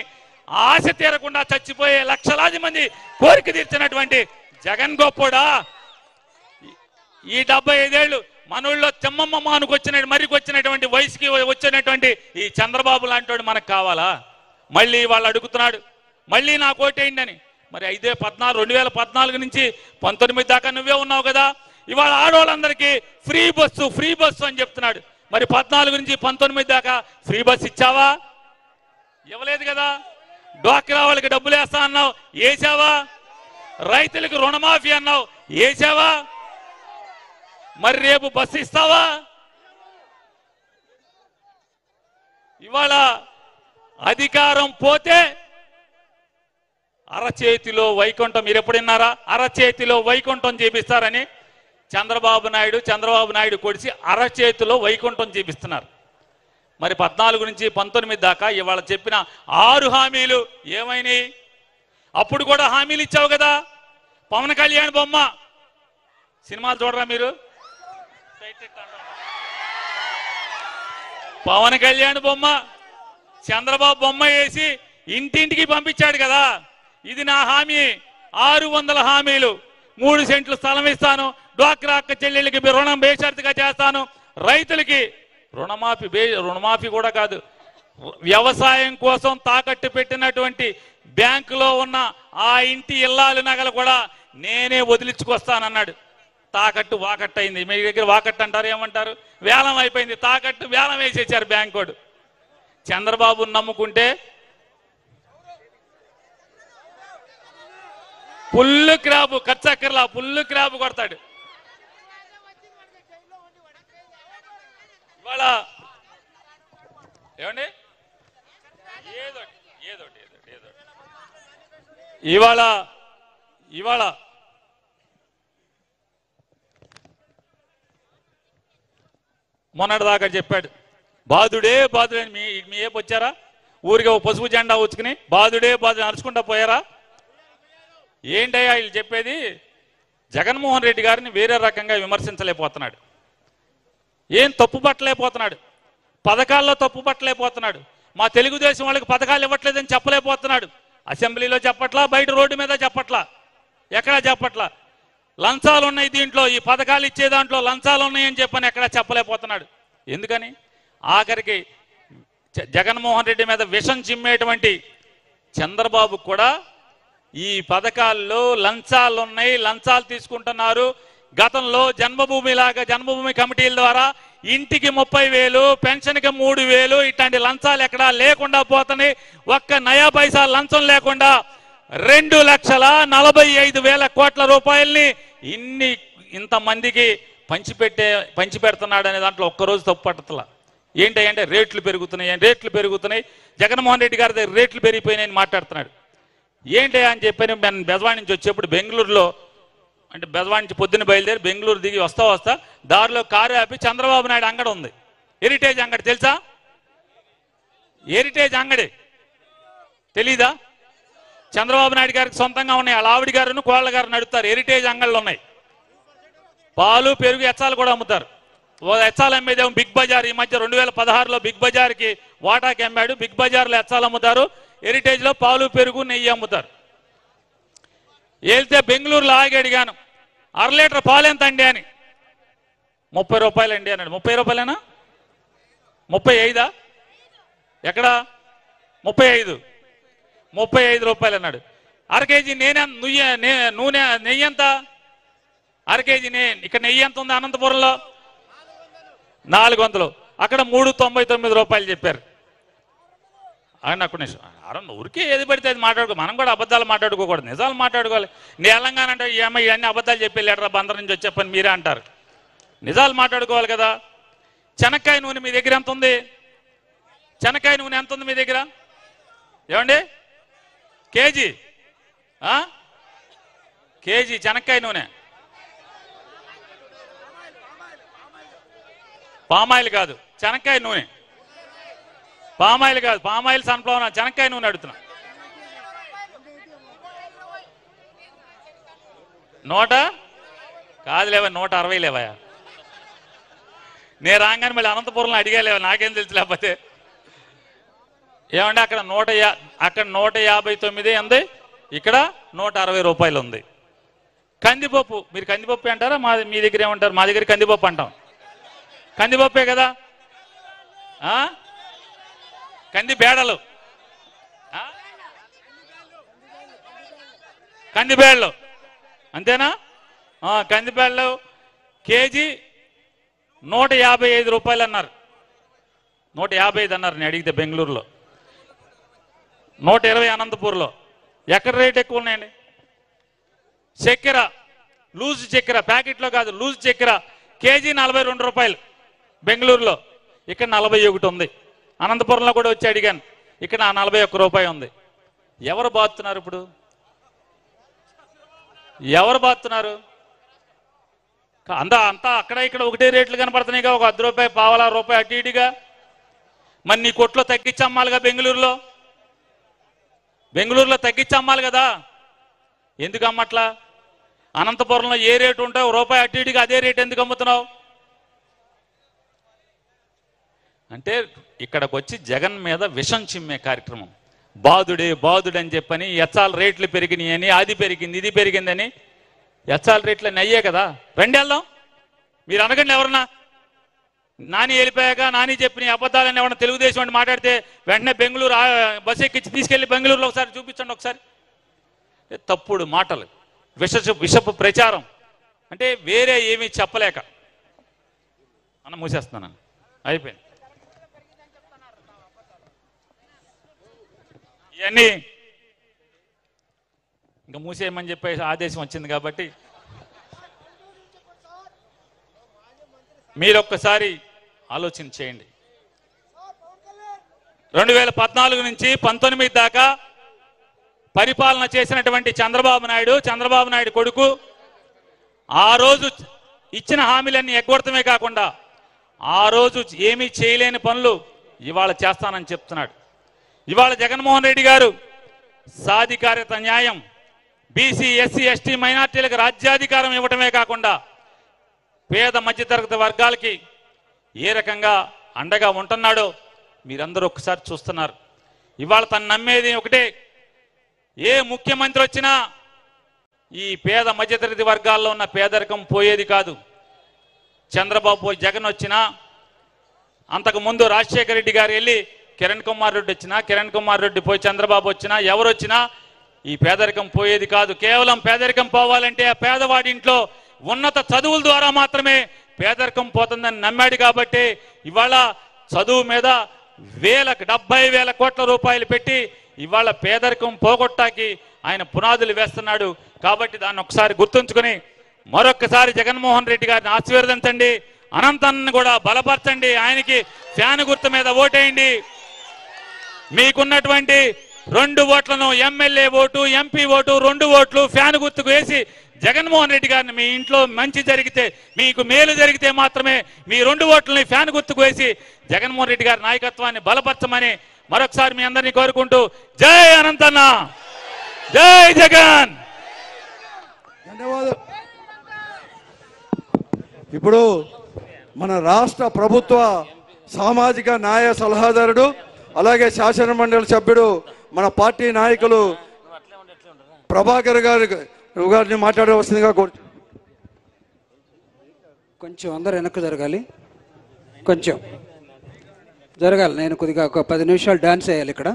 ఆశ తీరకుండా చచ్చిపోయే లక్షలాది మంది కోరిక తీర్చినటువంటి జగన్ గొప్పోడా? ఈ 75 ఏళ్ళు మనోళ్ళలో చెమ్మమ్మ మరికి వచ్చినటువంటి వయసుకి వచ్చినటువంటి ఈ చంద్రబాబు లాంటి మనకు కావాలా? మళ్ళీ వాళ్ళు అడుగుతున్నాడు, మళ్ళీ నాకు ఓటేయండి అని. మరి 2014 నుంచి 19 దాకా నువ్వే ఉన్నావు కదా. ఇవాళ ఆడవాళ్ళందరికీ ఫ్రీ బస్సు అని చెప్తున్నాడు. మరి 14 నుంచి 19 దాకా ఫ్రీ బస్సు ఇచ్చావా? ఇవ్వలేదు కదా. డ్వాక్రా వాళ్ళకి డబ్బులు వేస్తా అన్నావు, వేసావా? రైతులకు రుణమాఫీ అన్నావు, వేసావా? మరి రేపు బస్సు ఇస్తావా? ఇవాళ అధికారం పోతే అరచేతిలో వైకుంఠం, మీరు ఎప్పుడున్నారా? అరచేతిలో వైకుంఠం చేపిస్తారని చంద్రబాబు నాయుడు కొడిసి అరచేతిలో వైకుంఠం చేపిస్తున్నారు. మరి 14 నుంచి 19 దాకా ఇవాళ చెప్పిన 6 హామీలు ఏమైనాయి? అప్పుడు కూడా హామీలు ఇచ్చావు కదా. పవన్ కళ్యాణ్ బొమ్మ, సినిమాలు చూడరా మీరు? పవన్ కళ్యాణ్ బొమ్మ, చంద్రబాబు బొమ్మ వేసి ఇంటింటికి పంపించాడు కదా. ఇది నా హామీ, 600 హామీలు, 3 సెంట్లు స్థలం ఇస్తాను, డ్వాక్రా అక్క చెల్లెళ్ళకి రుణం బేషరతుగా చేస్తాను, రైతులకి రుణమాఫీ కూడా కాదు, వ్యవసాయం కోసం తాకట్టు పెట్టినటువంటి బ్యాంకులో ఉన్న ఆ ఇంటి ఇల్లాలు నగలు కూడా నేనే వదిలించుకొస్తానన్నాడు. తాకట్టు వాకట్టు అయింది. మీ దగ్గర వాకట్టు అంటారు, ఏమంటారు? వేలం అయిపోయింది. తాకట్టు వేలం వేసేసారు బ్యాంకోడు. చంద్రబాబుని నమ్ముకుంటే పుల్లు క్రాబు, కచ్చక్కర్లా పుల్లు క్రాబు కొడతాడు. ఇవాళ ఏమండి ఏదోటి ఇవాళ మొన్నటిదాకా చెప్పాడు బాధుడే అని. మీ ఏపు వచ్చారా? ఊరికి ఒక పసుపు జెండా వచ్చుకుని బాధుడే నడుచుకుంటా పోయారా? ఏంటయ్యా వీళ్ళు చెప్పేది? జగన్మోహన్ రెడ్డి గారిని వేరే రకంగా విమర్శించలేకపోతున్నాడు, ఏం తప్పు పట్టలేకపోతున్నాడు, పథకాల్లో తప్పు పట్టలేకపోతున్నాడు, మా తెలుగుదేశం వాళ్ళకి పథకాలు ఇవ్వట్లేదని చెప్పలేకపోతున్నాడు. అసెంబ్లీలో చెప్పట్లా, బయట రోడ్డు మీద చెప్పట్లా, ఎక్కడా చెప్పట్లా. లంచాలు ఉన్నాయి దీంట్లో, ఈ పథకాలు ఇచ్చే దాంట్లో లంచాలు ఉన్నాయని చెప్పని ఎక్కడా చెప్పలేకపోతున్నాడు. ఎందుకని? ఆఖరికి జగన్మోహన్ రెడ్డి మీద విషం చిమ్మేటువంటి చంద్రబాబు కూడా ఈ పథకాల్లో లంచాలు ఉన్నాయి, లంచాలు తీసుకుంటున్నారు. గతంలో జన్మభూమి కమిటీల ద్వారా ఇంటికి 30,000, పెన్షన్కి 3,000 ఇట్లాంటి లంచాలు ఎక్కడా లేకుండా పోతున్నాయి. ఒక్క నయా పైసా లంచం లేకుండా 2,45,000 కోట్ల రూపాయల్ని ఇంతమందికి పంచిపెడుతున్నాడు అనే దాంట్లో ఒక్కరోజు తప్పు పట్టట్లా. ఏంటంటే రేట్లు పెరుగుతున్నాయి, జగన్మోహన్ రెడ్డి గారి దగ్గర రేట్లు పెరిగిపోయినాయని మాట్లాడుతున్నాడు. ఏంటి అని చెప్పని నేను బెజవాడ నుంచి వచ్చేప్పుడు బెంగళూరులో, అంటే బెజవాడ నుంచి పొద్దున్న బయలుదేరి బెంగళూరు దిగి వస్తా దారిలో కారు ఆపి చంద్రబాబు నాయుడు అంగడి ఉంది, హెరిటేజ్ అంగడి. తెలుసా? హెరిటేజ్ అంగడి తెలీదా? చంద్రబాబు నాయుడు గారికి సొంతంగా ఉన్నాయి. వాళ్ళ ఆవిడ గారును కోళ్ళ గారు నడుపుతారు. హెరిటేజ్ అంగళ్ళు ఉన్నాయి. పాలు పెరుగు ఎచ్చాలు కూడా అమ్ముతారు. ఎచ్చాలు అమ్మేదేమో బిగ్ బజార్. ఈ మధ్య 2016లో బిగ్ బజార్కి వాటాకి అమ్మాడు. బిగ్ బజార్లో ఎచ్చాలు అమ్ముతారు, హెరిటేజ్లో పాలు పెరుగు నెయ్యి అమ్ముతారు. వెళ్తే బెంగళూరులో ఆగి అడిగాను, 1/2 లీటర్ పాలు ఎంత అండి అని. 30 రూపాయలు అండి అన్నాడు. 30 రూపాయలేనా? 35? ఎక్కడ? 35 రూపాయలు అన్నాడు. అర కేజీ నూనె నెయ్యి ఎంత? అర కేజీ ఇక్కడ నెయ్యి ఎంత ఉంది అనంతపురంలో? 400. అక్కడ 399 రూపాయలు చెప్పారు. ఆయన అక్కడ ఊరికే ఏది పడితే అది మాట్లాడుకో. మనం కూడా అబద్ధాలు మాట్లాడుకోకూడదు, నిజాలు మాట్లాడుకోవాలి. తెలంగాణ అంటే ఏమో ఇవన్నీ అబద్ధాలు చెప్పి లేడరా బందర్ నుంచి వచ్చే పని మీరే అంటారు. నిజాలు మాట్లాడుకోవాలి కదా. శనక్కాయ నూనె మీ దగ్గర ఎంత ఉంది? శనక్కాయ నూనె ఎంత ఉంది మీ దగ్గర? ఏమండి కేజీ? కేజీ శనక్కాయ నూనె. పామాయిల్ కాదు, శనక్కాయ నూనె. పామాయిల్ కాదు, పామాయిల్ సన్ఫ్లవర్, శనక్కాయ నూనె అడుగుతున్నా. 100 కాదులేవా, 160 లేవా? నేను రాగానే మళ్ళీ అనంతపురంలో అడిగాలేవా, నాకేం తెలుసు. లేకపోతే ఏమంటే అక్కడ 159 ఉంది, ఇక్కడ 160 రూపాయలు ఉంది. కందిపప్పు, మీరు కందిపప్పు అంటారా? మీ దగ్గర ఏమంటారు? మా దగ్గర కందిపప్పు అంటాం. కందిపప్పే కదా. కంది బేడలు, కందిబేళ్ళు అంతేనా? కందిబేళ్ళు కేజీ 155 రూపాయలు అన్నారు. 155 అన్నారు నేను అడిగితే. బెంగళూరులో 120 అనంతపూర్లో. ఎక్కడ రేట్ ఎక్కువ ఉన్నాయండి? చక్కెర, లూజ్ చక్కెర, ప్యాకెట్లో కాదు, లూజ్ చక్కెర కేజీ 42 రూపాయలు బెంగళూరులో. ఇక్కడ 41 ఉంది. అనంతపురంలో కూడా వచ్చి అడిగాను, ఇక్కడ 41 రూపాయి ఉంది. ఎవరు బాతున్నారు ఇప్పుడు? ఎవరు బాతున్నారు? అంతా అక్కడ ఇక్కడ ఒకటే రేట్లు కనపడుతున్నాయిగా, ఒక 10 రూపాయి, పావలా రూపాయి అటు ఇటుగా. మరి నీ కొట్లో తగ్గించి అమ్మాలిగా బెంగళూరులో తగ్గించి అమ్మాలి కదా. ఎందుకు అమ్మట్లా? అనంతపురంలో ఏ రేటు ఉంటావు, రూపాయి అటు ఇటుగా అదే రేటు ఎందుకు అమ్ముతున్నావు? అంటే ఇక్కడికి వచ్చి జగన్ మీద విషం చిమ్మే కార్యక్రమం. బాదుడే అని చెప్పని, ఎచ్చాల రేట్లు పెరిగినాయి అని, అది పెరిగింది ఇది పెరిగిందని. ఎచ్చాల రేట్లన్నీ అయ్యే కదా. రండి వెళ్దాం. మీరు అనకండి ఎవరన్నా. నాని వెళ్ళిపోయాక నాని చెప్పిన అబద్ధాలని ఎవరన్నా తెలుగుదేశం అని మాట్లాడితే వెంటనే బెంగళూరు బస్సు ఎక్కించి తీసుకెళ్లి బెంగళూరులో ఒకసారి చూపించండి. ఒకసారి తప్పుడు మాటలు, విషపు ప్రచారం, అంటే వేరే ఏమీ చెప్పలేక మనం మూసేస్తున్నాను. అయిపోయింది. ఇవన్నీ ఇంకా మూసేయమని చెప్పేసి ఆదేశం వచ్చింది కాబట్టి మీరు ఒక్కసారి ఆలోచన చేయండి. 2014 నుంచి 19 దాకా పరిపాలన చేసినటువంటి చంద్రబాబు నాయుడు కొడుకు ఆ రోజు ఇచ్చిన హామీలన్నీ ఎగ్గొడతమే కాకుండా ఆ రోజు ఏమీ చేయలేని పనులు ఇవాళ చేస్తానని చెప్తున్నాడు. ఇవాళ జగన్మోహన్ రెడ్డి గారు సాధికారత, న్యాయం, బీసీ, ఎస్సీ, ఎస్టీ, మైనార్టీలకు రాజ్యాధికారం ఇవ్వటమే కాకుండా పేద మధ్యతరగతి వర్గాలకి ఏ రకంగా అండగా ఉంటున్నాడో మీరందరూ ఒక్కసారి చూస్తున్నారు. ఇవాళ తను నమ్మేది ఒకటే, ఏ ముఖ్యమంత్రి వచ్చినా ఈ పేద మధ్యతరగతి వర్గాల్లో ఉన్న పేదరికం పోయేది కాదు. జగన్ వచ్చినా, అంతకుముందు రాజశేఖర రెడ్డి గారు వెళ్ళి కిరణ్ కుమార్ రెడ్డి వచ్చినా, కిరణ్ కుమార్ రెడ్డి పోయి చంద్రబాబు వచ్చినా, ఎవరు వచ్చినా ఈ పేదరికం పోయేది కాదు. కేవలం పేదరికం పోవాలంటే ఆ పేదవాడి ఇంట్లో ఉన్నత చదువుల ద్వారా మాత్రమే పేదరికం పోతుందని నమ్మాడు. కాబట్టి ఇవాళ చదువు మీద 70,000 కోట్ల రూపాయలు పెట్టి ఇవాళ పేదరికం పోగొట్టాకి ఆయన పునాదులు వేస్తున్నాడు. కాబట్టి దాన్ని ఒకసారి గుర్తుంచుకొని మరొక్కసారి జగన్మోహన్ రెడ్డి గారిని ఆశీర్వదించండి. అనంతాన్ని కూడా బలపరచండి. ఆయనకి ఫ్యాన్ గుర్తు మీద ఓటేయండి. మీకున్నటువంటి 2 ఓట్లను, ఎమ్మెల్యే ఓటు, ఎంపీ ఓటు, 2 ఓట్లు ఫ్యాన్ గుర్తుకు వేసి జగన్మోహన్ రెడ్డి గారిని, మీ ఇంట్లో మంచి జరిగితే, మీకు మేలు జరిగితే మాత్రమే మీ 2 ఓట్లని ఫ్యాన్ గుర్తుకు వేసి జగన్మోహన్ రెడ్డి గారి నాయకత్వాన్ని బలపరచమని మరొకసారి మీ అందరినీ కోరుకుంటూ, జై అనంతన్న, జై జగన్. ధన్యవాదాలు. ఇప్పుడు మన రాష్ట్ర ప్రభుత్వ సామాజిక న్యాయ సలహాదారుడు, అలాగే శాసన మండలి సభ్యుడు, మన పార్టీ నాయకులు ప్రభాకర్ గారిని మాట్లాడవలసిందిగా కోరుచు. కొంచెం అందరు వెనక్కు జరగాలి, కొంచెం జరగాలి. నేను కొద్దిగా ఒక 10 నిమిషాలు డాన్స్ వేయాలి ఇక్కడ.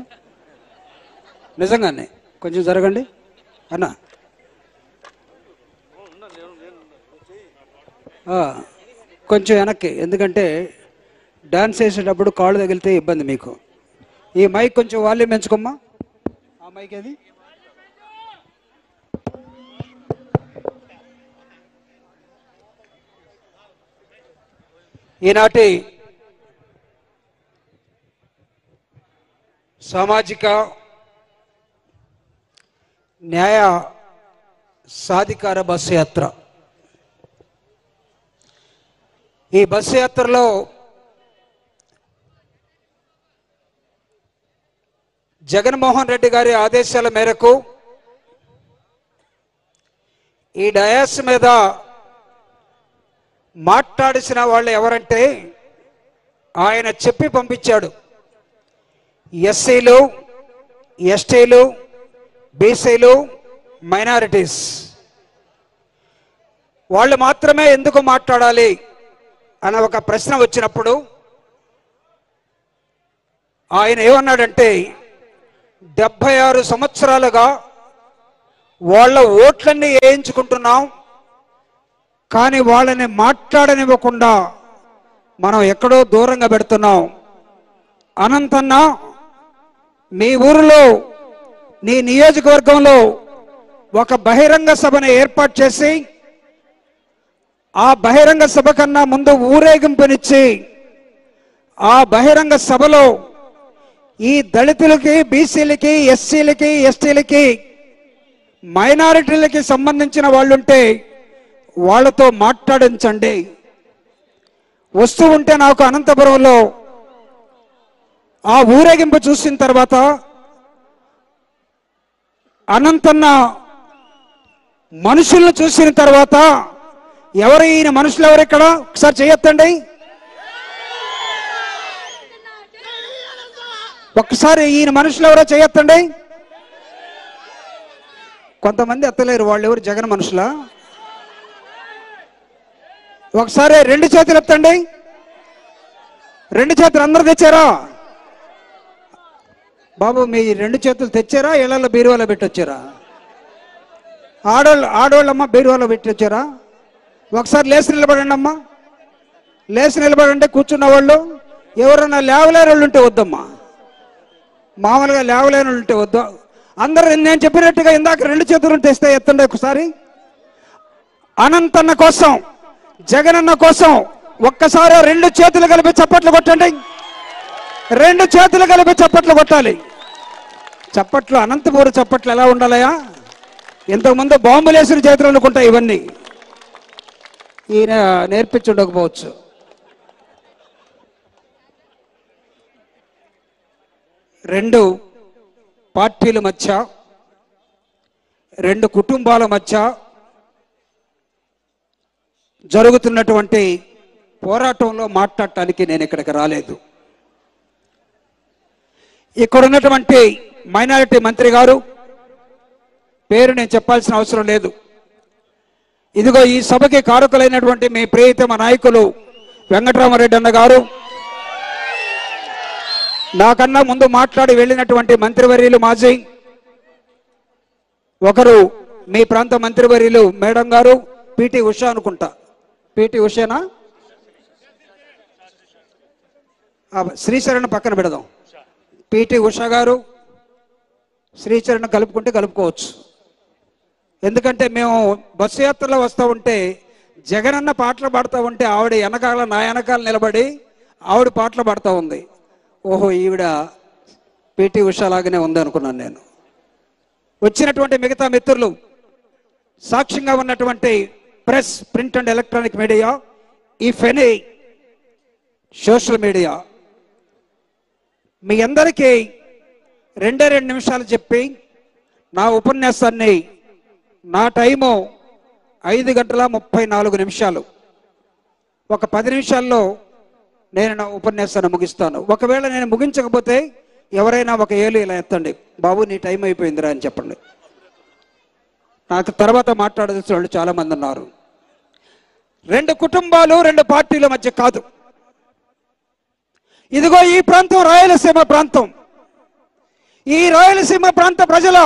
నిజంగానే కొంచెం జరగండి. అన్నా కొంచెం వెనక్కి, ఎందుకంటే డాన్స్ వేసేటప్పుడు కాళ్ళు తగిలితే ఇబ్బంది మీకు. ఈ మైక్ కొంచెం వాల్యూమ్ పెంచుకోమ్మా. ఆ మైక్ అది ఈనాటి సామాజిక న్యాయ సాధికార బస్సు యాత్ర. ఈ బస్సు యాత్రలో జగన్మోహన్ రెడ్డి గారి ఆదేశాల మేరకు ఈ డయాస్ మీద మాట్లాడిసిన వాళ్ళు ఎవరంటే ఆయన చెప్పి పంపించాడు. ఎస్సీలు, ఎస్టీలు, బీసీలు, మైనారిటీస్ వాళ్ళు మాత్రమే ఎందుకు మాట్లాడాలి అన్న ఒక ప్రశ్న వచ్చినప్పుడు ఆయన ఏమన్నాడంటే 76 సంవత్సరాలుగా వాళ్ళ ఓట్లన్నీ వేయించుకుంటున్నాం, కానీ వాళ్ళని మాట్లాడనివ్వకుండా మనం ఎక్కడో దూరంగా పెడుతున్నాం. అనంతన్న, మీ ఊరిలో నీ నియోజకవర్గంలో ఒక బహిరంగ సభను ఏర్పాటు చేసి ఆ బహిరంగ సభ కన్నా ముందు ఊరేగింపునిచ్చి ఆ బహిరంగ సభలో ఈ దళితులకి, బీసీలకి, ఎస్సీలకి, ఎస్టీలకి, మైనారిటీలకి సంబంధించిన వాళ్ళుంటే వాళ్ళతో మాట్లాడించండి. వస్తూ ఉంటే నాకు అనంతపురంలో ఆ ఊరేగింపు చూసిన తర్వాత అనంతన్న మనుషులను చూసిన తర్వాత ఎవరు ఈయన మనుషులు ఎవరు ఇక్కడ ఒకసారి చేయొద్దండి. ఒక్కసారి ఈయన మనుషులు ఎవరో చేయొద్దండి. కొంతమంది ఎత్తలేరు, వాళ్ళు ఎవరు జగన్ మనుషులా? ఒకసారి 2 చేతులు ఎత్తండి. 2 చేతులు అందరూ తెచ్చారా బాబు? మీ 2 చేతులు తెచ్చారా? ఇళ్లలో బీరువాలో పెట్టొచ్చారా? ఆడవాళ్ళమ్మ బీరువాలో పెట్టొచ్చారా? ఒకసారి లేచి నిలబడండి అమ్మా, లేచి నిలబడండి. కూర్చున్న వాళ్ళు ఎవరన్నా లేవలేని వాళ్ళు ఉంటే వద్దమ్మా, మామూలుగా లేవలేని వాళ్ళు ఉంటే వద్దు. అందరూ నేను చెప్పినట్టుగా ఇందాక 2 చేతులు తెస్తే ఎత్తండి ఒకసారి. అనంతన్న కోసం, జగనన్న కోసం ఒక్కసారి 2 చేతులు కలిపి చప్పట్లు కొట్టండి. 2 చేతులు కలిపి చప్పట్లు కొట్టాలి. చప్పట్లు అనంతపూర్ చప్పట్లు ఎలా ఉండాలయా? ఇంతకుముందు బాంబులు వేసిన చేతులు అనుకుంటాయి ఇవన్నీ. ఈయన నేర్పించి ఉండకపోవచ్చు. రెండు పార్టీల మధ్య, 2 కుటుంబాల మధ్య జరుగుతున్నటువంటి పోరాటంలో మాట్లాడటానికి నేను ఇక్కడికి రాలేదు. ఇక్కడ ఉన్నటువంటి మైనారిటీ మంత్రి గారు పేరు నేను చెప్పాల్సిన అవసరం లేదు. ఇదిగో ఈ సభకి కారకులైనటువంటి మీ ప్రియతమ నాయకులు వెంకటరామరెడ్డి అన్న గారు, నాకన్నా ముందు మాట్లాడి వెళ్ళినటువంటి మంత్రివర్యులు మాజీ ఒకరు మీ ప్రాంత మంత్రివర్యులు మేడం గారు, పిటి ఉషా అనుకుంటా, పిటి ఉషానా? శ్రీచరణ్ పక్కన పెడదాం. పిటి ఉషా గారు, శ్రీచరణ్ కలుపుకుంటే కలుపుకోవచ్చు. ఎందుకంటే మేము బస్సు యాత్రలో వస్తూ ఉంటే జగనన్న పాటలు పాడుతూ ఉంటే ఆవిడ వెనకాల, నా వెనకాల నిలబడి ఆవిడ పాటలు పాడుతూ ఉంది. ఓహో, ఈవిడ పిటి ఉషా లాగానే ఉంది అనుకున్నాను నేను. వచ్చినటువంటి మిగతా మిత్రులు, సాక్ష్యంగా ఉన్నటువంటి press, print and electronic media, if any social media, మీ అందరికీ 2 నిమిషాలు చెప్పి నా ఉపన్యాసాన్ని, నా టైము 5:34. ఒక 10 నిమిషాల్లో నేను నా ఉపన్యాసాన్ని ముగిస్తాను. ఒకవేళ నేను ముగించకపోతే ఎవరైనా ఒక ఏలు ఇలా ఎత్తండి, బాబు నీ టైం అయిపోయిందిరా అని చెప్పండి. నాకు తర్వాత మాట్లాడాల్సిన వాళ్ళు చాలా మంది ఉన్నారు. 2 కుటుంబాలు, 2 పార్టీల మధ్య కాదు. ఇదిగో ఈ ప్రాంతం రాయలసీమ ప్రాంతం. ఈ రాయలసీమ ప్రాంత ప్రజల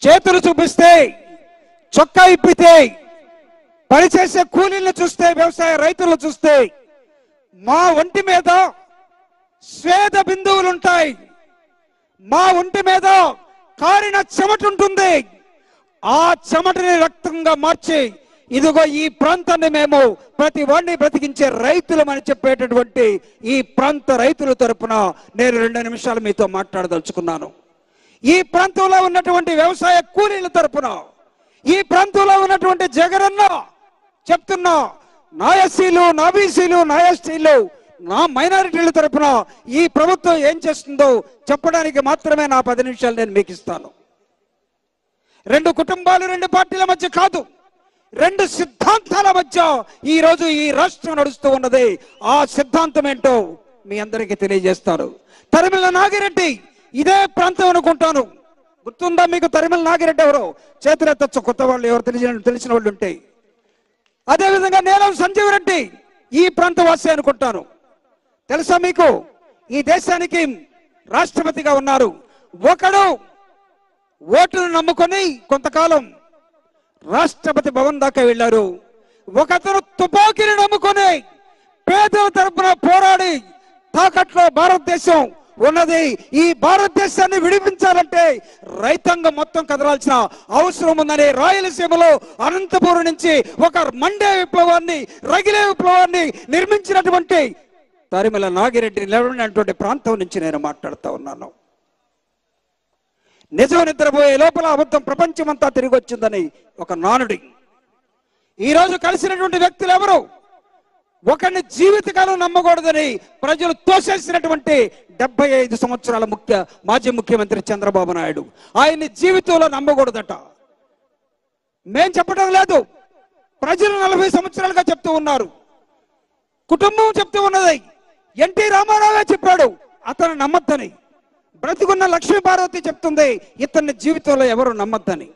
చేతులు చూపిస్తే, చొక్కా ఇప్పితే, పనిచేసే కూలీలను చూస్తే, వ్యవసాయ రైతులను చూస్తే మా ఒంటి మీద స్వేద బిందువులు ఉంటాయి, మా ఒంటి మీద కారిన చెమట ఉంటుంది. ఆ చెమటని రక్తంగా మార్చి ఇదిగో ఈ ప్రాంతాన్ని మేము ప్రతి వాడిని బ్రతికించే రైతులమని చెప్పేటటువంటి ఈ ప్రాంత రైతుల తరపున నేను 2 నిమిషాలు మీతో మాట్లాడదలుచుకున్నాను. ఈ ప్రాంతంలో ఉన్నటువంటి వ్యవసాయ కూలీల తరపున, ఈ ప్రాంతంలో ఉన్నటువంటి జగనన్న చెప్తున్నా, నా ఎస్సీలు, నా బీసీలు, నా ఎస్టీలు, నా మైనారిటీల తరపున ఈ ప్రభుత్వం ఏం చేస్తుందో చెప్పడానికి మాత్రమే నా 10 నిమిషాలు నేను మీకు ఇస్తాను. 2 కుటుంబాలు 2 పార్టీల మధ్య కాదు, 2 సిద్ధాంతాల మధ్య ఈ రోజు ఈ రాష్ట్రం నడుస్తూ ఉన్నది. ఆ సిద్ధాంతం ఏంటో మీ అందరికీ తెలియజేస్తారు. తరిమిల నాగిరెడ్డి ఇదే ప్రాంతం అనుకుంటాను, గుర్తుందా మీకు? తరిమిల నాగిరెడ్డి ఎవరో చేతులెత్తచ్చు, కొత్త వాళ్ళు ఎవరు తెలిసిన వాళ్ళు ఉంటే. అదేవిధంగా నీలం సంజీవ్ రెడ్డి ఈ ప్రాంతవాసి అనుకుంటాను. తెలుసా మీకు? ఈ దేశానికి రాష్ట్రపతిగా ఉన్నారు. ఒకడు ఓటును నమ్ముకొని కొంతకాలం రాష్ట్రపతి భవన్ దాకా వెళ్ళారు. ఒకతను తుపాకీని నమ్ముకొని పేదల తరపున పోరాడి తాకట్లో భారతదేశం ఉన్నది. ఈ భారతదేశాన్ని విడిపించాలంటే రైతాంగం మొత్తం కదలాల్సిన అవసరం ఉందని రాయలసీమలో అనంతపురం నుంచి ఒక మండే విప్లవాన్ని, రగిలే విప్లవాన్ని నిర్మించినటువంటి తరిమిల నాగిరెడ్డి నిలబడినటువంటి ప్రాంతం నుంచి నేను మాట్లాడుతూ ఉన్నాను. నిజం నిద్రపోయే లోపల అబద్ధం ప్రపంచమంతా తిరిగి వచ్చిందని ఒక నానుడి. ఈరోజు కలిసినటువంటి వ్యక్తులు ఎవరు? ఒకరిని జీవితకాలం నమ్మకూడదని ప్రజలు తోసేసినటువంటి 75 సంవత్సరాల మాజీ ముఖ్యమంత్రి చంద్రబాబు నాయుడు. ఆయన్ని జీవితంలో నమ్మకూడదట. మేం చెప్పడం లేదు, ప్రజలు 40 సంవత్సరాలుగా చెప్తూ ఉన్నారు, కుటుంబం చెప్తూ ఉన్నది. ఎన్టీ రామారావే చెప్పాడు అతను నమ్మద్దని. బ్రతికున్న లక్ష్మీపార్వతి చెప్తుంది ఇతన్ని జీవితంలో ఎవరు నమ్మద్దని.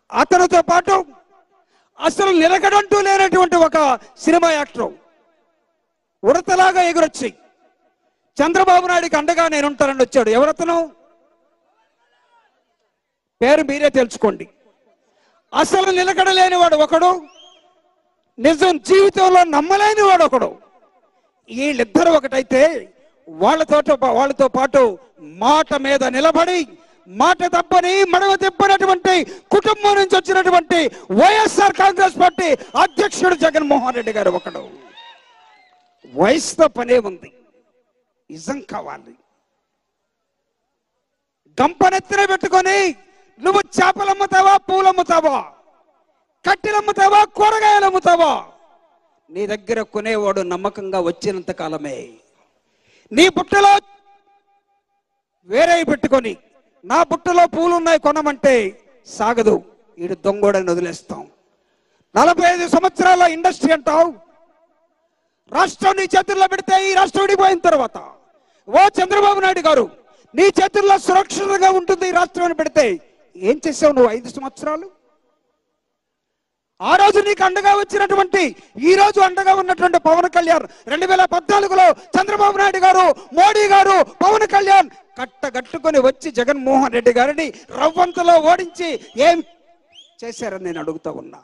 అతనితో పాటు అసలు నిలకడంటూ లేనటువంటి ఒక సినిమా యాక్టర్ ఉడతలాగా ఎగురొచ్చి చంద్రబాబు నాయుడికి అండగా నేను ఉంటానని వచ్చాడు. ఎవరతను? పేరు మీరే తెలుసుకోండి. అసలు నిలకడలేని వాడు ఒకడు, నిజం జీవితంలో నమ్మలేని వాడు ఒకడు. వీళ్ళిద్దరు ఒకటైతే వాళ్ళతో పాటు మాట మీద నిలబడి మాట తప్పని మడవ తిప్పనటువంటి కుటుంబం నుంచి వచ్చినటువంటి వైఎస్ఆర్ కాంగ్రెస్ పార్టీ అధ్యక్షుడు జగన్మోహన్ రెడ్డి గారు ఒకడు. వయసుతో పనే ఉంది, నిజం కావాలి. గంపనెత్తిన పెట్టుకొని నువ్వు చేపలు అమ్ముతావా, పూలు అమ్ముతావా, కట్టెలు అమ్ముతావా, కూరగాయలు అమ్ముతావా? నీ దగ్గర కొనేవాడు నమ్మకంగా వచ్చినంత కాలమే. నీ బుట్టలో వేరే పెట్టుకొని నా బుట్టలో పూలు ఉన్నాయి కొనమంటే సాగదు. వీడు దొంగోడని వదిలేస్తాం. 45 సంవత్సరాల ఇండస్ట్రీ అంటావు. రాష్ట్రం నీ చేతుల్లో పెడితే ఈ రాష్ట్రం విడిపోయిన తర్వాత ఓ చంద్రబాబు నాయుడు గారు నీ చేతుల్లో సురక్షితంగా ఉంటుంది ఈ రాష్ట్రాన్ని పెడితే ఏం చేసావు నువ్వు 5 సంవత్సరాలు? ఆ రోజు నీకు అండగా వచ్చినటువంటి, ఈ రోజు అండగా ఉన్నటువంటి పవన్ కళ్యాణ్ 2014లో చంద్రబాబు నాయుడు గారు, మోడీ గారు, పవన్ కళ్యాణ్ కట్టగట్టుకొని వచ్చి జగన్మోహన్ రెడ్డి గారిని రవ్వంతలో ఓడించి ఏం చేశారని నేను అడుగుతా ఉన్నా.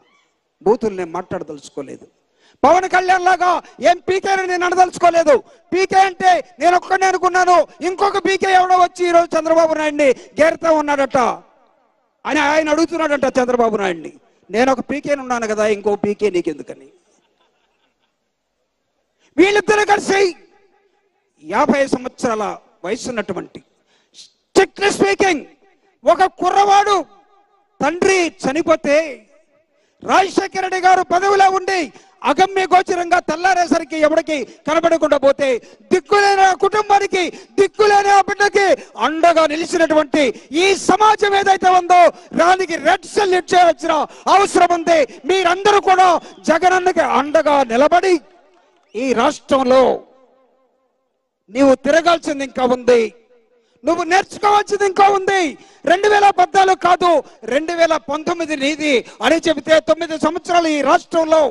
బూతులు నేను మాట్లాడదలుచుకోలేదు. పవన్ కళ్యాణ్ లాగా ఏం పీకేని నేను అనదలుచుకోలేదు. పీకే అంటే నేను ఒక్కడే అనుకున్నాను. ఇంకొక పీకే ఎవడో వచ్చి ఈరోజు చంద్రబాబు నాయుడిని గేరుతా ఉన్నాడట అని ఆయన అడుగుతున్నాడట చంద్రబాబు నాయుడిని. నేను ఒక పీకేని ఉన్నాను కదా, ఇంకో పీకే నీకెందుకని. వీళ్ళిద్దరూ కలిసి 50 సంవత్సరాల వయసు ఉన్నటువంటి, స్ట్రిక్ట్లీ స్పీకింగ్, ఒక కుర్రవాడు తండ్రి చనిపోతే రాజశేఖర రెడ్డి గారు పదవిలో ఉండి అగమ్య గోచరంగా తెల్లారేసరికి ఎవరికి కనబడకుండా పోతే దిక్కులేని కుటుంబానికి, దిక్కులేని ఆ బిడ్డకి అండగా నిలిచినటువంటి ఈ సమాజం ఏదైతే ఉందో దానికి రెడ్ సెల్యూట్ చేయవలసిన అవసరం ఉంది. మీరందరూ కూడా జగనన్నకి అండగా నిలబడి ఈ రాష్ట్రంలో నీవు తిరగాల్సింది ఇంకా ఉంది, నువ్వు నేర్చుకోవాల్సింది ఇంకా ఉంది. 2014 కాదు 2019 నీది అని చెబితే 9 సంవత్సరాలు ఈ రాష్ట్రంలో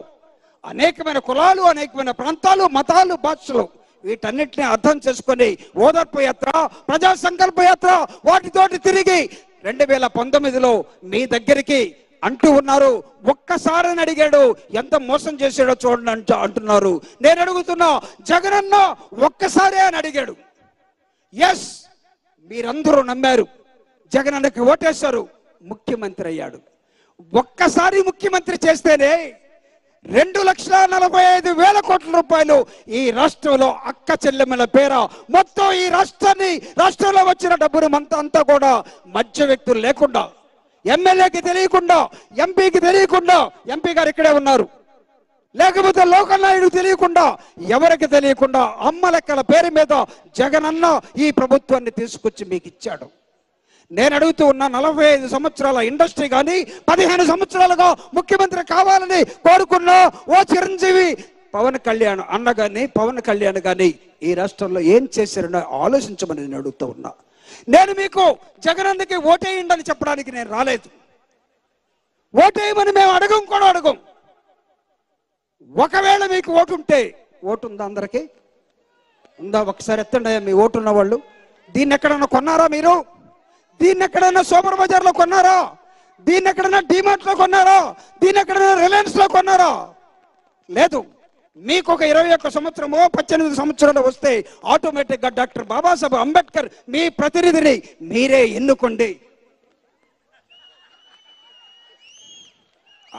అనేకమైన కులాలు, అనేకమైన ప్రాంతాలు, మతాలు, భాషలు వీటన్నిటిని అర్థం చేసుకొని ఓదార్పు యాత్ర, ప్రజా సంకల్ప యాత్ర వాటితోటి తిరిగి 2019లో మీ దగ్గరికి అంటూ ఉన్నారు. ఒక్కసారి అని అడిగాడు, ఎంత మోసం చేశాడో చూడండి అంటున్నారు. నేను అడుగుతున్నా, జగనన్న ఒక్కసారే అని అడిగాడు. ఎస్, మీరందరూ నమ్మారు, జగనన్నకి ఓటేశారు, ముఖ్యమంత్రి అయ్యాడు. ఒక్కసారి ముఖ్యమంత్రి చేస్తేనే 2,45,000 కోట్ల రూపాయలు ఈ రాష్ట్రంలో అక్క చెల్లెమ్మల పేర మొత్తం ఈ రాష్ట్రంలో వచ్చిన డబ్బును అంతా కూడా మధ్య వ్యక్తులు లేకుండా, ఎమ్మెల్యేకి తెలియకుండా, ఎంపీకి తెలియకుండా, ఎంపీ గారు ఇక్కడే ఉన్నారు, లేకపోతే లోకల్ నాయుడు తెలియకుండా, ఎవరికి తెలియకుండా అమ్మ లెక్కల పేరు మీద జగనన్న ఈ ప్రభుత్వాన్ని తీసుకొచ్చి మీకు ఇచ్చాడు. నేను అడుగుతూ ఉన్నా, 45 సంవత్సరాల ఇండస్ట్రీ కానీ 15 సంవత్సరాలుగా ముఖ్యమంత్రి కావాలని కోరుకున్న ఓ చిరంజీవి పవన్ కళ్యాణ్ అన్న కానీ, పవన్ కళ్యాణ్ కానీ ఈ రాష్ట్రంలో ఏం చేశారని ఆలోచించమని నేను అడుగుతూ ఉన్నా. నేను మీకు జగనన్నకి ఓటేయండి అని చెప్పడానికి నేను రాలేదు. ఓటేయమని మేము అడగం. ఒకవేళ మీకు ఓటు ఉంటే, ఓటు ఉందా? అందరికీ ఉందా? ఒకసారి ఎత్తండి మీ ఓటు ఉన్న వాళ్ళు. దీన్ని ఎక్కడన్నా కొన్నారా మీరు? దీన్ని ఎక్కడైనా సూపర్ బజార్లో కొన్నారా? దీన్ని ఎక్కడైనా డిమార్ట్లో కొన్నారా? దీన్ని ఎక్కడైనా రిలయన్స్లో కొన్నారా? లేదు. మీకు ఒక 21 సంవత్సరమో 18 సంవత్సరాలు వస్తే ఆటోమేటిక్గా డాక్టర్ బాబాసాహెబ్ అంబేద్కర్ మీ ప్రతినిధిని మీరే ఎన్నుకోండి.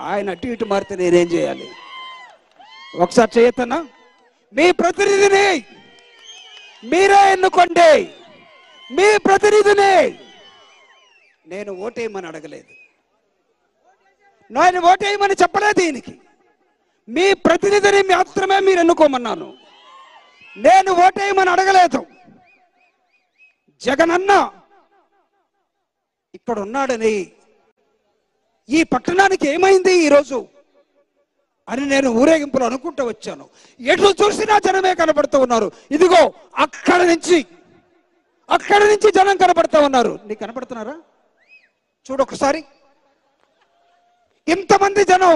ఆయన అటు ఇటు మారితే నేనేం చేయాలి? ఒకసారి చేయొద్దన్నా? మీ ప్రతినిధిని మీరే ఎన్నుకోండి. మీ ప్రతినిధిని నేను ఓటేయమని అడగలేదు, నేను ఓటేయమని చెప్పలేదు. దీనికి మీ ప్రతినిధిని మాత్రమే మీరు ఎన్నుకోమన్నాను. నేను ఓటేయమని అడగలేదు. జగనన్న ఇక్కడ ఉన్నాడని, ఈ పట్టణానికి ఏమైంది ఈరోజు అని నేను ఊరేగింపులు అనుకుంటూ వచ్చాను. ఎటు చూసినా జనమే కనబడుతూ ఉన్నారు. ఇదిగో అక్కడి నుంచి జనం కనబడుతూ ఉన్నారు. నీకు కనబడుతున్నారా? చూడొకసారి. ఇంతమంది జనం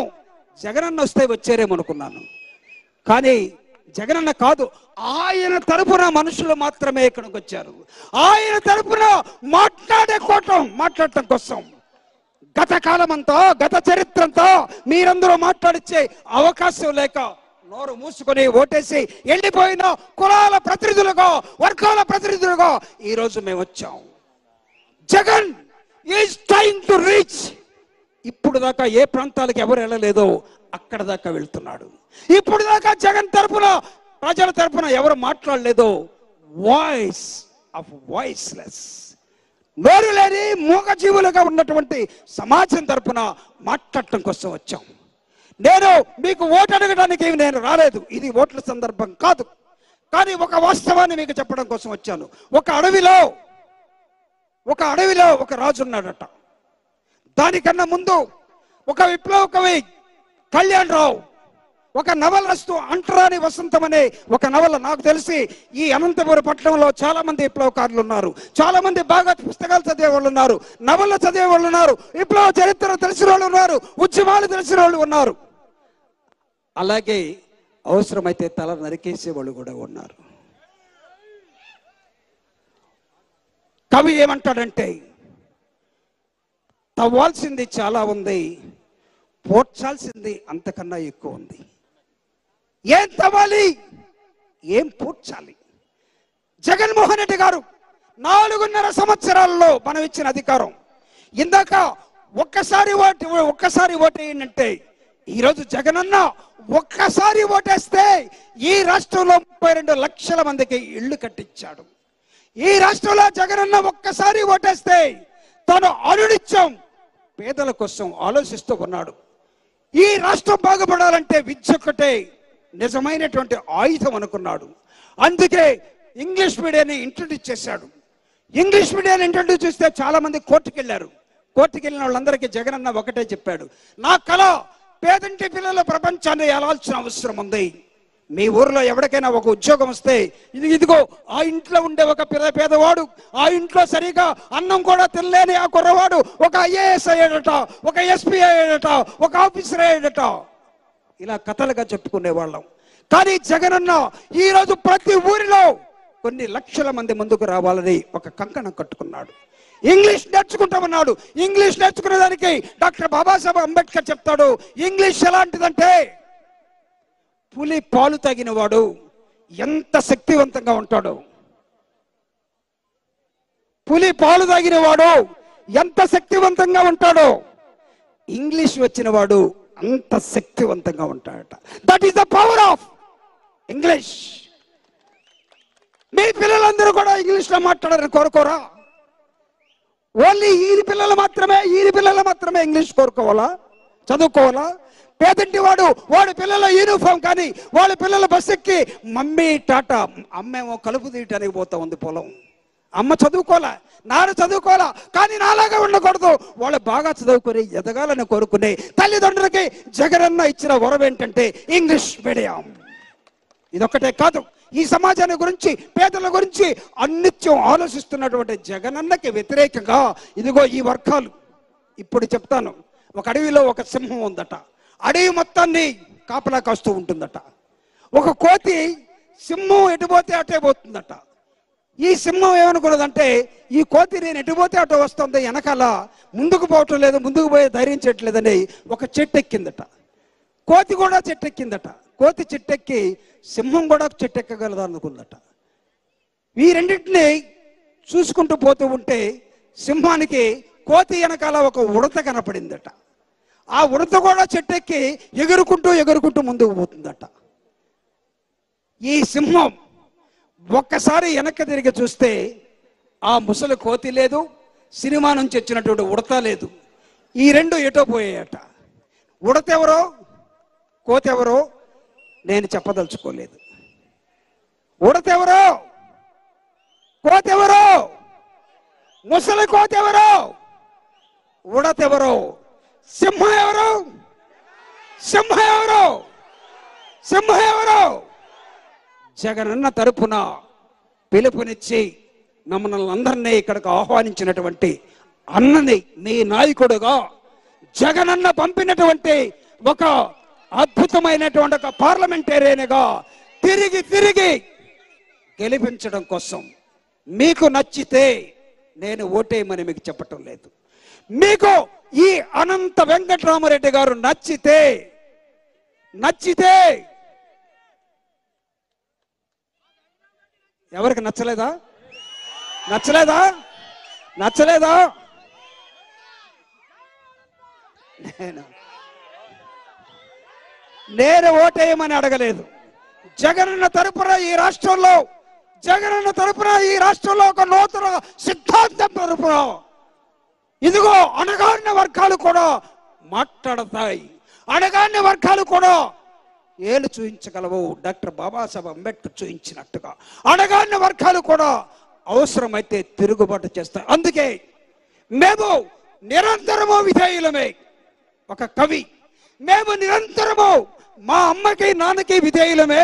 జగనన్న వస్తే వచ్చారేమనుకున్నాను, కానీ జగనన్న కాదు, ఆయన తరపున మనుషులు మాత్రమే ఇక్కడికి వచ్చారు. ఆయన తరపున మాట్లాడటం కోసం గత కాలమంతా, గత చరిత్రంతా మీరందరూ మాట్లాడిచ్చే అవకాశం లేక నోరు మూసుకొని ఓటేసి వెళ్ళిపోయిన కులాల ప్రతినిధులుగా, వర్గాల ప్రతినిధులుగా ఈరోజు మేము వచ్చాం. Jagan is trying to reach. ఇప్పుడు దాకా ఏ ప్రాంతాలకు ఎవరు వెళ్ళలేదో అక్కడ దాకా వెళ్తున్నాడు. ఇప్పుడు దాకా జగన్ తరపున, ప్రజల తరపున ఎవరు మాట్లాడలేదో వాయిస్ ఆఫ్ వాయిస్లెస్, నోరు లేని మూగజీవులుగా ఉన్నటువంటి సమాజం తరపున మాట్లాడటం కోసం వచ్చాం. నేను మీకు ఓటు అడగడానికి నేను రాలేదు, ఇది ఓట్ల సందర్భం కాదు. కానీ ఒక వాస్తవాన్ని మీకు చెప్పడం కోసం వచ్చాను. ఒక అడవిలో ఒక రాజు ఉన్నాడట. దానికన్నా ముందు ఒక విప్లవ కవి కళ్యాణ్ రావు ఒక నవల రాస్తూ అంటరాని వసంతం అనే ఒక నవల, నాకు తెలిసి ఈ అనంతపురం పట్టణంలో చాలా మంది విప్లవకారులు ఉన్నారు, చాలా మంది బాగా పుస్తకాలు చదివే వాళ్ళు ఉన్నారు, నవలు చదివే వాళ్ళు ఉన్నారు, విప్లవ చరిత్ర తెలిసిన వాళ్ళు ఉన్నారు, ఉద్యమాలు తెలిసిన వాళ్ళు ఉన్నారు, అలాగే అవసరమైతే తల నరికేసే వాళ్ళు కూడా ఉన్నారు. కవి ఏమంటాడంటే, తవ్వాల్సింది చాలా ఉంది, పోడ్చాల్సింది అంతకన్నా ఎక్కువ ఉంది. ఏం తవ్వాలి, ఏం పూడ్చాలి? జగన్మోహన్ రెడ్డి గారు 4.5 సంవత్సరాల్లో మనం ఇచ్చిన అధికారం, ఇందాక ఒక్కసారి ఓటేయంటే, ఈరోజు జగనన్న ఒక్కసారి ఓటేస్తే ఈ రాష్ట్రంలో 32 లక్షల మందికి ఇళ్లు కట్టించాడు. ఈ రాష్ట్రంలో జగనన్న ఒక్కసారి ఓటేస్తే తను అనునిత్యం పేదల కోసం ఆలోచిస్తూ ఉన్నాడు. ఈ రాష్ట్రం బాగుపడాలంటే విద్య ఒక్కటే నిజమైనటువంటి ఆయుధం అనుకున్నాడు. అందుకే ఇంగ్లీష్ మీడియాన్ని ఇంట్రడ్యూస్ చేశాడు. ఇంగ్లీష్ మీడియాన్ని ఇంట్రడ్యూస్ చేస్తే చాలా మంది కోర్టుకు వెళ్ళారు. కోర్టుకు వెళ్ళిన వాళ్ళందరికీ జగనన్న ఒకటే చెప్పాడు, నా కళ పేదంటి పిల్లల ప్రపంచాన్ని ఎలాల్సిన అవసరం ఉంది. మీ ఊర్లో ఎవరికైనా ఒక ఉద్యోగం వస్తే ఇదిగో ఆ ఇంట్లో ఉండే ఒక పేదవాడు, ఆ ఇంట్లో సరిగా అన్నం కూడా తినలేని ఆ కుర్రవాడు ఒక ఐఏఎస్ అయ్యాడట, ఒక ఎస్పీ అయ్యాడట, ఒక ఆఫీసర్ అయ్యాడట, ఇలా కథలుగా చెప్పుకునే వాళ్ళం. కానీ జగనన్న ఈరోజు ప్రతి ఊరిలో కొన్ని లక్షల మంది ముందుకు రావాలని ఒక కంకణం కట్టుకున్నాడు. ఇంగ్లీష్ నేర్చుకుంటామన్నాడు. ఇంగ్లీష్ నేర్చుకునేదానికి డాక్టర్ బాబాసాహెబ్ అంబేద్కర్ చెప్తాడు, ఇంగ్లీష్ ఎలాంటిదంటే పులి పాలు తాగిన వాడు ఎంత శక్తివంతంగా ఉంటాడు, పులి పాలు తాగిన వాడు ఎంత శక్తివంతంగా ఉంటాడో ఇంగ్లీష్ వచ్చిన వాడు అంత శక్తివంతంగా ఉంటాడట. That is the power of English. మీ పిల్లలందరూ కూడా ఇంగ్లీష్లో మాట్లాడారని కోరుకోరా? ఓన్లీ ఈయన పిల్లలు మాత్రమే ఇంగ్లీష్ కోరుకోవాలా, చదువుకోవాలా? పేదంటి వాడి పిల్లల యూనిఫామ్ కానీ వాళ్ళ పిల్లల బస్ ఎక్కి మమ్మీ టాటా, అమ్మేమో కలుపు తీయటానికి పోతా ఉంది పొలం. అమ్మ చదువుకోవాలా, నాన్న చదువుకోవాలా, కానీ నాలాగా ఉండకూడదు. వాళ్ళు బాగా చదువుకొని ఎదగాలని కోరుకునే తల్లిదండ్రులకి జగనన్న ఇచ్చిన వరం ఏంటంటే ఇంగ్లీష్ మీడియం. ఇదొక్కటే కాదు, ఈ సమాజాన్ని గురించి, పేదల గురించి అన్నిత్యం ఆలోచిస్తున్నటువంటి జగనన్నకి వ్యతిరేకంగా ఇదిగో ఈ వర్గాలు. ఇప్పుడు చెప్తాను, ఒక అడవిలో ఒక సింహం ఉందట. అడవి మొత్తాన్ని కాపలా కాస్తూ ఉంటుందట. ఒక కోతి సింహం ఎటుపోతే అటే పోతుందట. ఈ సింహం ఏమనుకున్నదంటే, ఈ కోతి నేను ఎటుపోతే అటు వస్తుంది, వెనకాల ముందుకు పోవటం లేదు, ముందుకు పోయే ధైర్యం చేయట్లేదని ఒక చెట్టు ఎక్కిందట. కోతి కూడా చెట్టు ఎక్కిందట. కోతి చెట్టెక్కి సింహం కూడా చెట్టు ఎక్కగలదు అనుకుందట. ఈ రెండింటిని చూసుకుంటూ పోతూ ఉంటే సింహానికి కోతి వెనకాల ఒక ఉడత కనపడిందట. ఆ ఉడత కూడా చెట్టెక్కి ఎగురుకుంటూ ముందుకు పోతుందట. ఈ సింహం ఒక్కసారి వెనక్కి తిరిగి చూస్తే ఆ ముసలి కోతి లేదు, సినిమా నుంచి వచ్చినటువంటి ఉడత లేదు. ఈ రెండు ఎటో పోయాయట. ఉడత ఎవరో కోతి ఎవరో నేను చెప్పదలుచుకోలేదు. ఉడత ఎవరో కోతి ఎవరో, ముసలి కోతి ఎవరో, ఉడత ఎవరో, సింహం ఎవరో, సింహం ఎవరో జగనన్న తరపున పిలుపునిచ్చి మమ్మల్ని అందరినీ ఇక్కడికి ఆహ్వానించినటువంటి అన్నని నీ నాయకుడుగా జగనన్న పంపినటువంటి ఒక అద్భుతమైనటువంటి ఒక పార్లమెంటేరియన్గా తిరిగి గెలిపించడం కోసం మీకు నచ్చితే నేను ఓటేయమని మీకు చెప్పటం లేదు. మీకు ఈ అనంత వెంకటరామరెడ్డి గారు నచ్చితే ఎవరికి నచ్చలేదా? నేను ఓటేయమని అడగలేదు. జగనన్న తరపున ఈ రాష్ట్రంలో ఒక నూతన సిద్ధాంతం తరపున ఇదిగో అణగారిన వర్గాలు కూడా మాట్లాడతాయి, అణగారిన వర్గాలు కూడా ఏలు చూయించగలవు. డాక్టర్ బాబాసాహెబ్ అంబేద్కర్ చూయించినట్టుగా అణగారిన వర్గాలు కూడా అవసరమైతే తిరుగుబాటు చేస్తాయి. అందుకే మేము నిరంతరము విధేయులమే. ఒక కవి, మేము నిరంతరము మా అమ్మకి నాన్నకి విధేయులమే,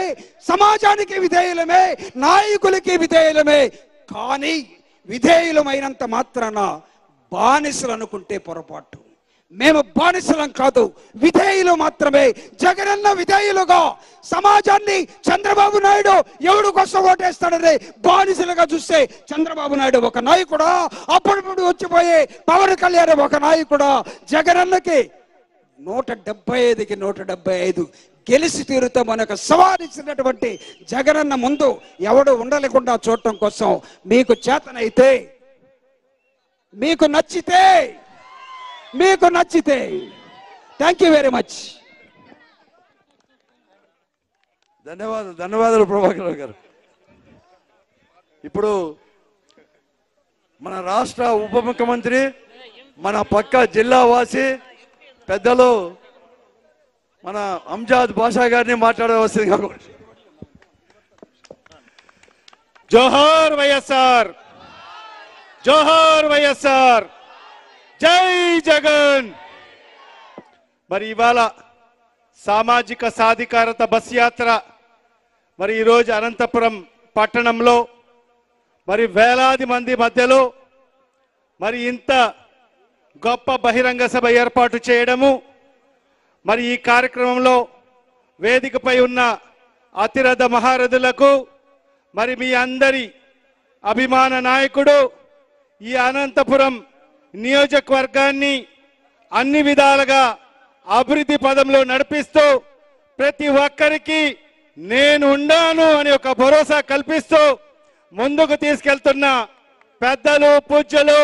సమాజానికి విధేయులమే, నాయకులకి విధేయులమే. కానీ విధేయులమైనంత మాత్రాన బానిసలు అనుకుంటే పొరపాటు. మేము బానిసలం కాదు, విధేయులు మాత్రమే. జగనన్న విధేయులుగా సమాజాన్ని చంద్రబాబు నాయుడు ఎవడు కోసం ఓటేస్తాడని బానిసలుగా చూస్తే చంద్రబాబు నాయుడు ఒక నాయకుడా, అప్పుడప్పుడు వచ్చిపోయే పవన్ కళ్యాణ్ ఒక నాయకుడా? జగనన్నకి 175కి 175 గెలిచి తీరుతాం మనకు సవాలిచ్చినటువంటి జగనన్న ముందు ఎవడు ఉండలేకుండా చూడటం కోసం మీకు చేతనైతే, మీకు నచ్చితే థ్యాంక్ యూ వెరీ మచ్. ధన్యవాదాలు ప్రభాకర్ గారు. ఇప్పుడు మన రాష్ట్ర ఉప ముఖ్యమంత్రి, మన పక్క జిల్లా వాసి పెద్దలు మన అంజాద్ బాషా గారిని మాట్లాడవలసిందిగా. జోహార్ వైఎస్ఆర్, జై జగన్. మరి ఇవాళ సామాజిక సాధికారత బస్ యాత్ర మరి ఈరోజు అనంతపురం పట్టణంలో మరి వేలాది మంది మధ్యలో మరి ఇంత గొప్ప బహిరంగ సభ ఏర్పాటు చేయడము, మరి ఈ కార్యక్రమంలో వేదికపై ఉన్న అతిరథ మహారథులకు, మరి మీ అందరి అభిమాన నాయకుడు, ఈ అనంతపురం నియోజకవర్గాన్ని అన్ని విధాలుగా అభివృద్ధి పదంలో నడిపిస్తూ ప్రతి ఒక్కరికి నేను ఉండాను అని ఒక భరోసా కల్పిస్తూ ముందుకు తీసుకెళ్తున్న పెద్దలు పూజ్యులు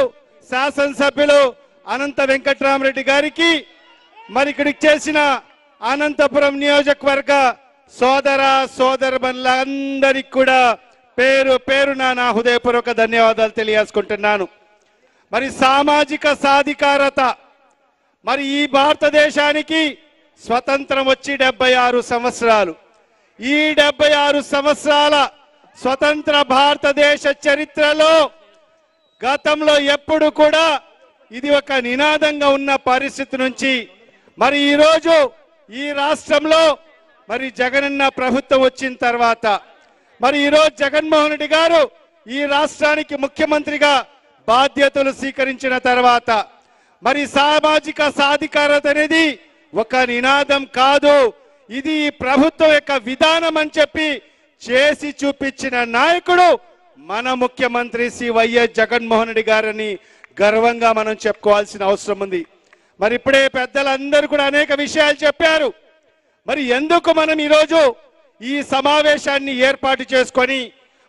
శాసనసభ్యులు అనంత వెంకట్రామరెడ్డి గారికి మరి ఇక్కడికి చేసిన అనంతపురం నియోజకవర్గ సోదర సోదరులందరికీ కూడా పేరు పేరున నా హృదయపూర్వక ధన్యవాదాలు తెలియజేసుకుంటున్నాను. మరి సామాజిక సాధికారత, మరి ఈ భారతదేశానికి స్వతంత్రం వచ్చి 76 సంవత్సరాలు. ఈ 76 సంవత్సరాల స్వతంత్ర భారతదేశ చరిత్రలో గతంలో ఎప్పుడు కూడా ఇది ఒక నినాదంగా ఉన్న పరిస్థితి నుంచి మరి ఈరోజు ఈ రాష్ట్రంలో మరి జగనన్న ప్రభుత్వం వచ్చిన తర్వాత మరి ఈరోజు జగన్మోహన్ రెడ్డి గారు ఈ రాష్ట్రానికి ముఖ్యమంత్రిగా బాధ్యతలు స్వీకరించిన తర్వాత మరి సామాజిక సాధికారత అనేది ఒక నినాదం కాదు, ఇది ఈ ప్రభుత్వం యొక్క విధానం అని చెప్పి చేసి చూపించిన నాయకుడు మన ముఖ్యమంత్రి శ్రీ వైఎస్ జగన్మోహన్ రెడ్డి గారని గర్వంగా మనం చెప్పుకోవాల్సిన అవసరం ఉంది. మరి ఇప్పుడే పెద్దలందరూ కూడా అనేక విషయాలు చెప్పారు. మరి ఎందుకు మనం ఈరోజు ఈ సమావేశాన్ని ఏర్పాటు చేసుకొని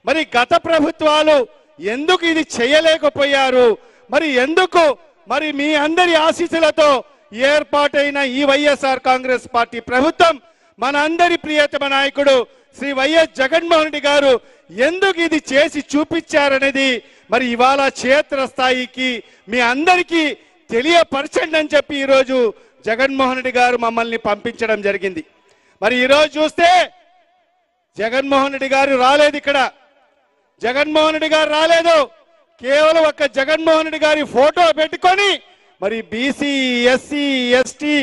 మరి గత ప్రభుత్వాలు ఎందుకు ఇది చేయలేకపోయారు, మరి ఎందుకు మరి మీ అందరి ఆశీస్సులతో ఏర్పాటైన ఈ వైఎస్ఆర్ కాంగ్రెస్ పార్టీ ప్రభుత్వం మన అందరి ప్రియతమ నాయకుడు శ్రీ వైఎస్ జగన్మోహన్ రెడ్డి గారు ఎందుకు ఇది చేసి చూపించారనేది మరి ఇవాళ క్షేత్రస్థాయికి మీ అందరికీ తెలియపరచండి అని చెప్పి ఈరోజు జగన్మోహన్ రెడ్డి గారు మమ్మల్ని పంపించడం జరిగింది. మరి ఈరోజు చూస్తే జగన్మోహన్ రెడ్డి గారు రాలేదు, ఇక్కడ జగన్మోహన్ రెడ్డి గారు రాలేదు. కేవలం ఒక జగన్మోహన్ రెడ్డి గారి ఫోటో పెట్టుకొని మరి బీసీ ఎస్సీ ఎస్టీ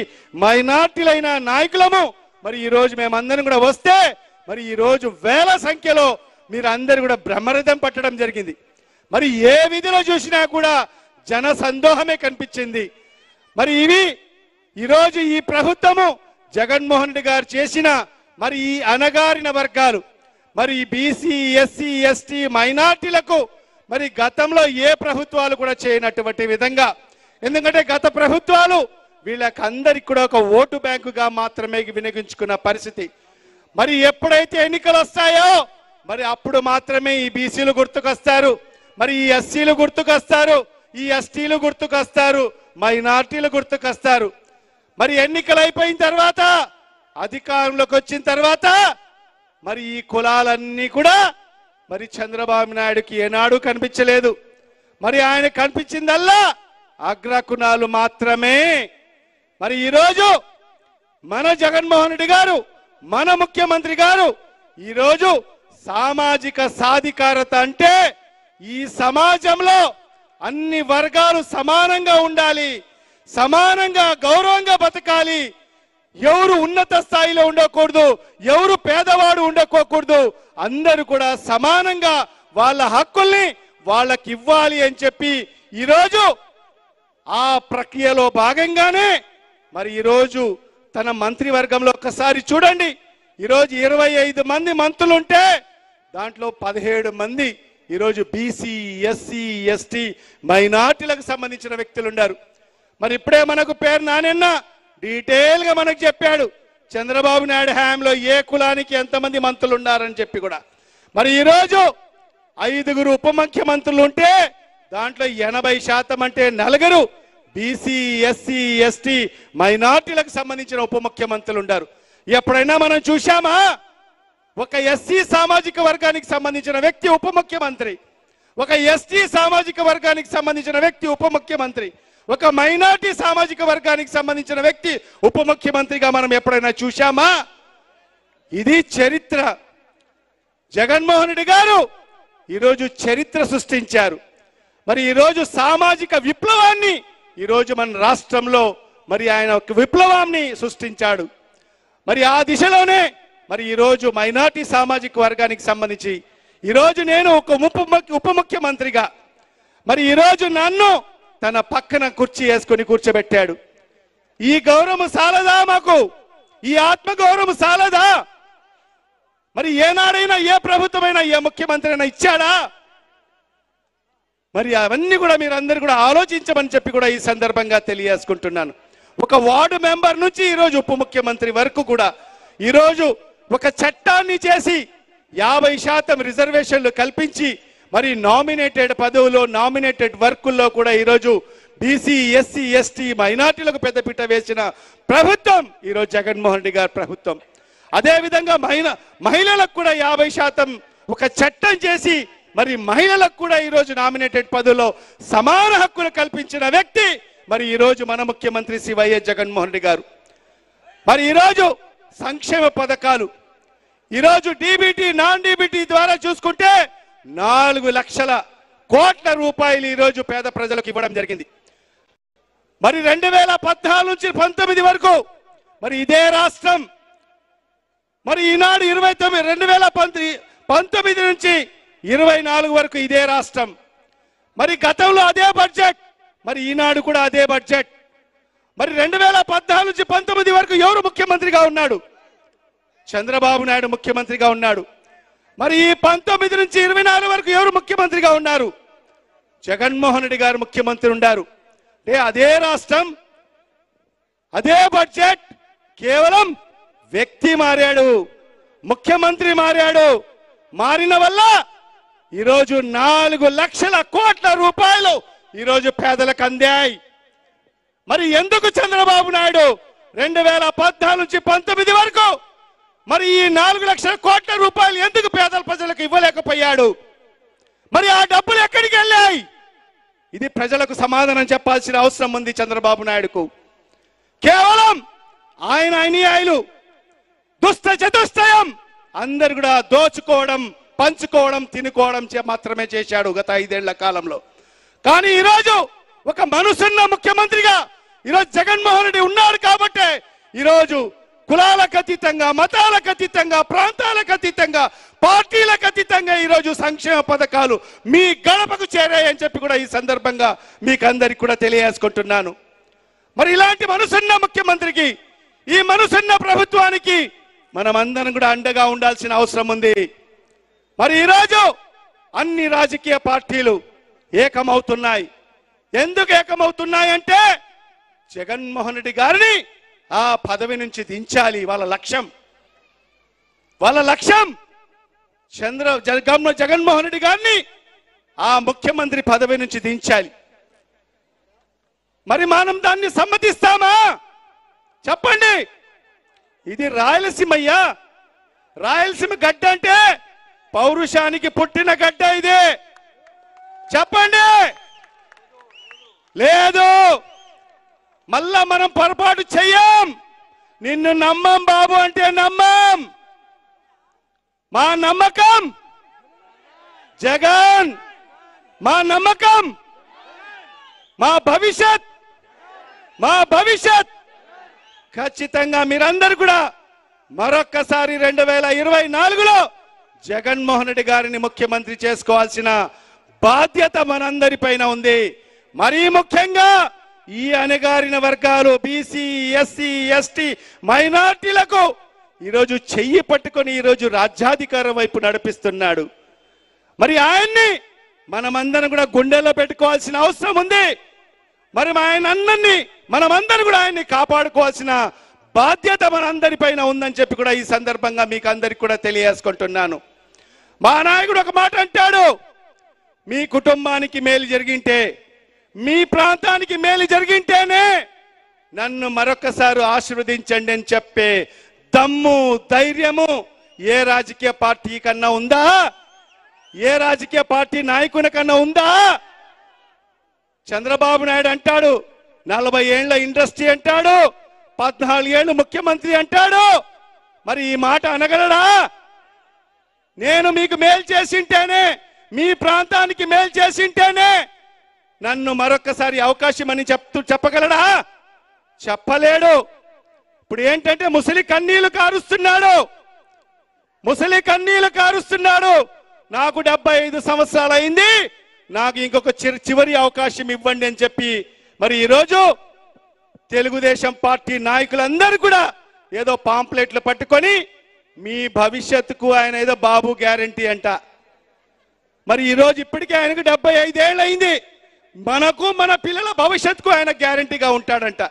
మైనార్టీలైన నాయకులము మరి ఈరోజు మేమందరం కూడా వస్తే మరి ఈరోజు వేల సంఖ్యలో మీరు అందరు కూడా బ్రహ్మరథం పట్టడం జరిగింది. మరి ఏ విధిలో చూసినా కూడా జన సందోహమే కనిపించింది. మరి ఇవి ఈరోజు ఈ ప్రభుత్వము జగన్మోహన్ రెడ్డి గారు చేసిన మరి ఈ అణగారిన వర్గాలు మరి బీసీ ఎస్సీ ఎస్టీ మైనార్టీలకు మరి గతంలో ఏ ప్రభుత్వాలు కూడా చేయనటువంటి విధంగా, ఎందుకంటే గత ప్రభుత్వాలు వీళ్ళకందరికి కూడా ఒక ఓటు బ్యాంకుగా మాత్రమే వినియోగించుకున్న పరిస్థితి. మరి ఎప్పుడైతే ఎన్నికలు వస్తాయో మరి అప్పుడు మాత్రమే ఈ బీసీలు గుర్తుకొస్తారు, మరి ఈ ఎస్సీలు గుర్తుకొస్తారు, ఈ ఎస్టీలు గుర్తుకొస్తారు, మైనార్టీలు గుర్తుకొస్తారు. మరి ఎన్నికలు అయిపోయిన తర్వాత అధికారంలోకి వచ్చిన తర్వాత మరి ఈ కులాలన్నీ కూడా మరి చంద్రబాబు నాయుడుకి ఏనాడు కనిపించలేదు. మరి ఆయన కనిపించిందల్లా అగ్రకులాలు మాత్రమే. మరి ఈరోజు మన జగన్మోహన్ రెడ్డి గారు మన ముఖ్యమంత్రి గారు ఈరోజు సామాజిక సాధికారత అంటే ఈ సమాజంలో అన్ని వర్గాలు సమానంగా ఉండాలి, సమానంగా గౌరవంగా బతకాలి, ఎవరు ఉన్నత స్థాయిలో ఉండకూడదు, ఎవరు పేదవాడు ఉండకూడదు, అందరూ కూడా సమానంగా వాళ్ళ హక్కుల్ని వాళ్ళకి ఇవ్వాలి అని చెప్పి ఈరోజు ఆ ప్రక్రియలో భాగంగానే మరి ఈరోజు తన మంత్రివర్గంలో ఒక్కసారి చూడండి, ఈరోజు 25 మంది మంత్రులు ఉంటే దాంట్లో 17 మంది ఈరోజు బీసీ ఎస్సీ ఎస్టీ మైనార్టీలకు సంబంధించిన వ్యక్తులు ఉన్నారు. మరి ఇప్పుడే మనకు పేరు నానెన్న డీటెయిల్ గా మనకు చెప్పాడు చంద్రబాబు నాయుడు హయాంలో ఏ కులానికి ఎంతమంది మంత్రులు ఉన్నారని చెప్పి కూడా. మరి ఈరోజు 5 ఉప ముఖ్యమంత్రులు ఉంటే దాంట్లో 80% అంటే 4 బీసీ ఎస్సీ ఎస్టీ మైనార్టీలకు సంబంధించిన ఉప ముఖ్యమంత్రులు ఉన్నారు. ఎప్పుడైనా మనం చూశామా ఒక ఎస్సీ సామాజిక వర్గానికి సంబంధించిన వ్యక్తి ఉప ముఖ్యమంత్రి, ఒక ఎస్టీ సామాజిక వర్గానికి సంబంధించిన వ్యక్తి ఉప ముఖ్యమంత్రి, ఒక మైనార్టీ సామాజిక వర్గానికి సంబంధించిన వ్యక్తి ఉప ముఖ్యమంత్రిగా మనం ఎప్పుడైనా చూశామా? ఇది చరిత్ర. జగన్మోహన్ రెడ్డి గారు ఈరోజు చరిత్ర సృష్టించారు. మరి ఈరోజు సామాజిక విప్లవాన్ని ఈరోజు మన రాష్ట్రంలో మరి ఆయన ఒక విప్లవాన్ని సృష్టించాడు. మరి ఆ దిశలోనే మరి ఈరోజు మైనార్టీ సామాజిక వర్గానికి సంబంధించి ఈరోజు నేను ఒక ఉప ముఖ్యమంత్రిగా మరి ఈరోజు నన్ను తన పక్కన కుర్చీ వేసుకొని కూర్చోబెట్టాడు. ఈ గౌరవం సాలదా మాకు? ఈ ఆత్మగౌరవం సాలదా? మరి ఏనాడైనా ఏ ప్రభుత్వమైనా ఏ ముఖ్యమంత్రి అయినా ఇచ్చాడా? మరి అవన్నీ కూడా మీరందరూ కూడా ఆలోచించమని చెప్పి కూడా ఈ సందర్భంగా తెలియజేసుకుంటున్నాను. ఒక వార్డు మెంబర్ నుంచి ఈరోజు ఉప ముఖ్యమంత్రి వరకు కూడా ఈరోజు ఒక చట్టాన్ని చేసి 50% రిజర్వేషన్లు కల్పించి మరి నామినేటెడ్ పదవులో నామినేటెడ్ వర్కుల్లో కూడా ఈరోజు బీసీ ఎస్సీ ఎస్టీ మైనార్టీలకు పెద్దపీట వేసిన ప్రభుత్వం ఈరోజు జగన్మోహన్ రెడ్డి గారి ప్రభుత్వం. అదేవిధంగా మహిళలకు కూడా 50% ఒక చట్టం చేసి మరి మహిళలకు కూడా ఈరోజు నామినేటెడ్ పదవుల్లో సమాన హక్కులు కల్పించిన వ్యక్తి మరి ఈరోజు మన ముఖ్యమంత్రి శ్రీ వైఎస్ జగన్మోహన్ రెడ్డి గారు. మరి ఈరోజు సంక్షేమ పథకాలు ఈరోజు డీబీటీ నాన్ డీబీటీ ద్వారా చూసుకుంటే 4 లక్షల కోట్ల రూపాయలు ఈరోజు పేద ప్రజలకు ఇవ్వడం జరిగింది. మరి 2014 నుంచి 19 వరకు మరి ఇదే రాష్ట్రం మరి ఈనాడు 2019 నుంచి 24 వరకు ఇదే రాష్ట్రం. మరి గతంలో అదే బడ్జెట్, మరి ఈనాడు కూడా అదే బడ్జెట్. మరి 2014 నుంచి 19 వరకు ఎవరు ముఖ్యమంత్రిగా ఉన్నాడు? చంద్రబాబు నాయుడు ముఖ్యమంత్రిగా ఉన్నాడు. మరి ఈ 19 నుంచి 24 వరకు ఎవరు ముఖ్యమంత్రిగా ఉన్నారు? జగన్మోహన్ రెడ్డి గారు ముఖ్యమంత్రి ఉన్నారు. అంటే అదే రాష్ట్రం, అదే బడ్జెట్, కేవలం వ్యక్తి మారాడు, ముఖ్యమంత్రి మారాడు. మారిన వల్ల ఈరోజు 4 లక్షల కోట్ల రూపాయలు ఈరోజు పేదలకు అందాయి. మరి ఎందుకు చంద్రబాబు నాయుడు 2014 నుంచి 19 వరకు మరి ఈ 4 లక్షల కోట్ల రూపాయలు ఎందుకు పేదల ప్రజలకు ఇవ్వలేకపోయాడు? మరి ఆ డబ్బులు ఎక్కడికి వెళ్ళాయి? ఇది ప్రజలకు సమాధానం చెప్పాల్సిన అవసరం ఉంది చంద్రబాబు నాయుడుకు. కేవలం ఆయన అనుయాయులు దుష్ట చతుష్టయం అందరు కూడా దోచుకోవడం, పంచుకోవడం, తినుకోవడం మాత్రమే చేశాడు గత 5 ఏళ్ల కాలంలో. కానీ ఈరోజు ఒక మనసున్న ముఖ్యమంత్రిగా ఈరోజు జగన్మోహన్ రెడ్డి ఉన్నాడు కాబట్టి ఈరోజు కులాలకు అతీతంగా, మతాలకు అతీతంగా, ప్రాంతాలకు అతీతంగా, పార్టీలకు అతీతంగా ఈరోజు సంక్షేమ పథకాలు మీ గడపకు చేరాయని చెప్పి కూడా ఈ సందర్భంగా మీకు అందరికి కూడా తెలియజేసుకుంటున్నాను. మరి ఇలాంటి మనసున్న ముఖ్యమంత్రికి, ఈ మనసున్న ప్రభుత్వానికి మనం అందరం కూడా అండగా ఉండాల్సిన అవసరం ఉంది. మరి ఈరోజు అన్ని రాజకీయ పార్టీలు ఏకమవుతున్నాయి. ఎందుకు ఏకమవుతున్నాయంటే జగన్మోహన్ రెడ్డి గారిని ఆ పదవి నుంచి దించాలి. వాళ్ళ లక్ష్యం జగన్మోహన్ రెడ్డి గారిని ఆ ముఖ్యమంత్రి పదవి నుంచి దించాలి. మరి మనం దాన్ని సమ్మతిస్తామా? చెప్పండి. ఇది రాయలసీమయ్యా, రాయలసీమ గడ్డ అంటే పౌరుషానికి పుట్టిన గడ్డ ఇదే. చెప్పండి. లేదు, మళ్ళా మనం పొరపాటు చెయ్యం. నిన్ను నమ్మం బాబు అంటే నమ్మం. మా నమ్మకం జగన్, మా నమ్మకం మా భవిష్యత్ ఖచ్చితంగా మీరందరూ కూడా మరొక్కసారి 2024లో జగన్మోహన్ రెడ్డి గారిని ముఖ్యమంత్రి చేసుకోవాల్సిన బాధ్యత మనందరిపైన ఉంది. మరీ ముఖ్యంగా ఈ అణగారిన వర్గాలు బీసీ ఎస్సీ ఎస్టీ మైనార్టీలకు ఈరోజు చెయ్యి పట్టుకొని ఈరోజు రాజ్యాధికారం వైపు నడిపిస్తున్నాడు. మరి ఆయన్ని మనమందరం కూడా గుండెల్లో పెట్టుకోవాల్సిన అవసరం ఉంది. మరి మనమందరం కూడా ఆయన్ని కాపాడుకోవాల్సిన బాధ్యత మనందరిపైన ఉందని చెప్పి కూడా ఈ సందర్భంగా మీకు అందరికి కూడా తెలియజేసుకుంటున్నాను. మా నాయకుడు ఒక మాట అంటాడు, మీ కుటుంబానికి మేలు జరిగింటే, మీ ప్రాంతానికి మేలు జరిగింటేనే నన్ను మరొకసారి ఆశీర్వదించండి అని చెప్పే దమ్ము, ధైర్యము ఏ రాజకీయ పార్టీ కన్నా ఉందా? ఏ రాజకీయ పార్టీ నాయకుని కన్నా ఉందా? చంద్రబాబు నాయుడు అంటాడు 40 ఏళ్ల ఇండస్ట్రీ అంటాడు, 14 ఏళ్ళు ముఖ్యమంత్రి అంటాడు. మరి ఈ మాట అనగలడా? నేను మీకు మేలు చేసింటేనే, మీ ప్రాంతానికి మేలు చేసింటేనే నన్ను మరొకసారి అవకాశం అని చెప్పగలడా? చెప్పలేడు. ఇప్పుడు ఏంటంటే ముసలి కన్నీళ్లు కారుస్తున్నాడు. నాకు 75 సంవత్సరాలు అయింది, నాకు ఇంకొక చివరి అవకాశం ఇవ్వండి అని చెప్పి మరి ఈరోజు తెలుగుదేశం పార్టీ నాయకులందరూ కూడా ఏదో పాంప్లెట్లు పట్టుకొని మీ భవిష్యత్తుకు ఆయన ఏదో బాబు గ్యారంటీ అంట. మరి ఈరోజు ఇప్పటికే ఆయనకు 75 ఏళ్ళు అయింది. మనకు మన పిల్లల భవిష్యత్తుకు ఆయన గ్యారంటీగా ఉంటాడంట.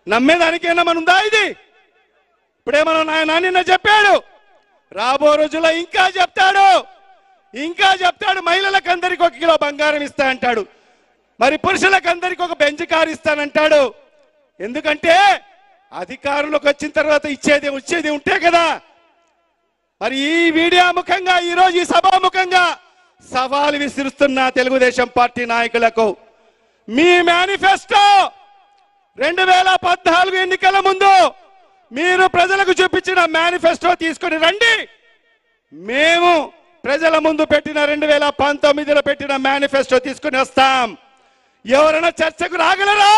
నమ్మేదానికైనా మన ఉందా ఇది? ఇప్పుడే మనం నాన్న చెప్పాడు, రాబో రోజుల్లో ఇంకా చెప్తాడు. మహిళలకు అందరికి 1 కిలో బంగారం ఇస్తా అంటాడు. మరి పురుషులకు అందరికి ఒక బెంచ్ కారు ఇస్తానంటాడు. ఎందుకంటే అధికారంలోకి వచ్చిన తర్వాత వచ్చేది ఉంటే కదా. మరి ఈ మీడియా ముఖంగా ఈరోజు ఈ సభాముఖంగా సవాలు విసిరుస్తున్న తెలుగుదేశం పార్టీ నాయకులకు, మీ మేనిఫెస్టో 2014 ఎన్నికల ముందు మీరు ప్రజలకు చూపించిన మేనిఫెస్టో తీసుకొని రండి. మేము ప్రజల ముందు పెట్టిన 2019లో పెట్టిన మేనిఫెస్టో తీసుకుని వస్తాం. ఎవరైనా చర్చకు రాగలరా?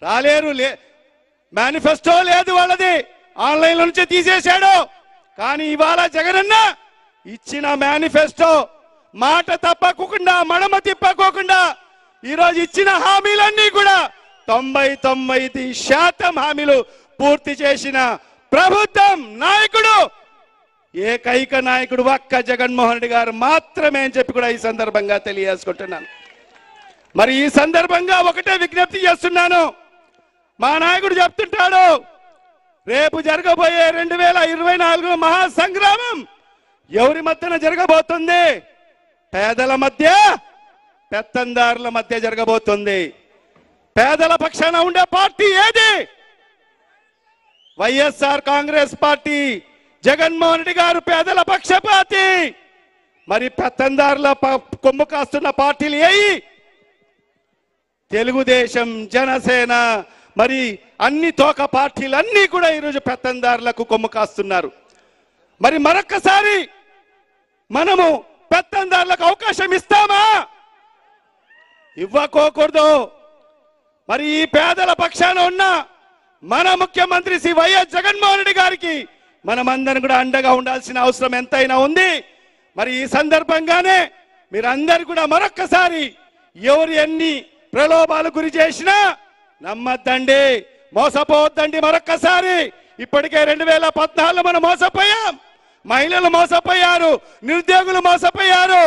రాలేరు. మేనిఫెస్టో లేదు వాళ్ళది, ఆన్లైన్ నుంచి తీసేశాడు. కానీ ఇవాళ జగనన్న ఇచ్చిన మేనిఫెస్టో మాట తప్పకుండా మడమ తిప్పకోకుండా ఈరోజు ఇచ్చిన హామీలన్నీ కూడా 99% హామీలు పూర్తి చేసిన ప్రభుత్వం నాయకుడు, ఏకైక నాయకుడు ఒక్క జగన్మోహన్ రెడ్డి గారు మాత్రమే అని చెప్పి కూడా ఈ సందర్భంగా తెలియజేసుకుంటున్నాను. మరి ఈ సందర్భంగా ఒకటే విజ్ఞప్తి చేస్తున్నాను. మా నాయకుడు చెప్తుంటాడు, రేపు జరగబోయే 2024 మహాసంగ్రామం ఎవరి మధ్యన జరగబోతుంది? పేదల మధ్య, పెత్తందారుల మధ్య జరగబోతుంది. పేదల పక్షాన ఉండే పార్టీ ఏది? వైఎస్ఆర్ కాంగ్రెస్ పార్టీ. జగన్మోహన్ రెడ్డి గారు పేదల పక్షపాతి. మరి పెత్తందారుల కొమ్ము కాస్తున్న పార్టీలు ఏవి? తెలుగుదేశం, జనసేన, మరి అన్ని తోక పార్టీలన్నీ కూడా ఈరోజు పెత్తందారులకు కొమ్ము కాస్తున్నారు. మరి మరొక్కసారి మనము పెత్తందారులకు అవకాశం ఇస్తామా? ఇవ్వకోకూడదు. మరి ఈ పేదల పక్షాన ఉన్న మన ముఖ్యమంత్రి శ్రీ వైఎస్ జగన్మోహన్ రెడ్డి గారికి మనమందరం కూడా అండగా ఉండాల్సిన అవసరం ఎంతైనా ఉంది. మరి ఈ సందర్భంగానే మీరందరూ కూడా మరొక్కసారి ఎవరు ఎన్ని ప్రలోభాలు గురి చేసినా నమ్మద్దండి, మోసపోవద్దండి. మరొక్కసారి ఇప్పటికే 2014 మనం మోసపోయాం. మహిళలు మోసపోయారు, నిరుద్యోగులు మోసపోయారు.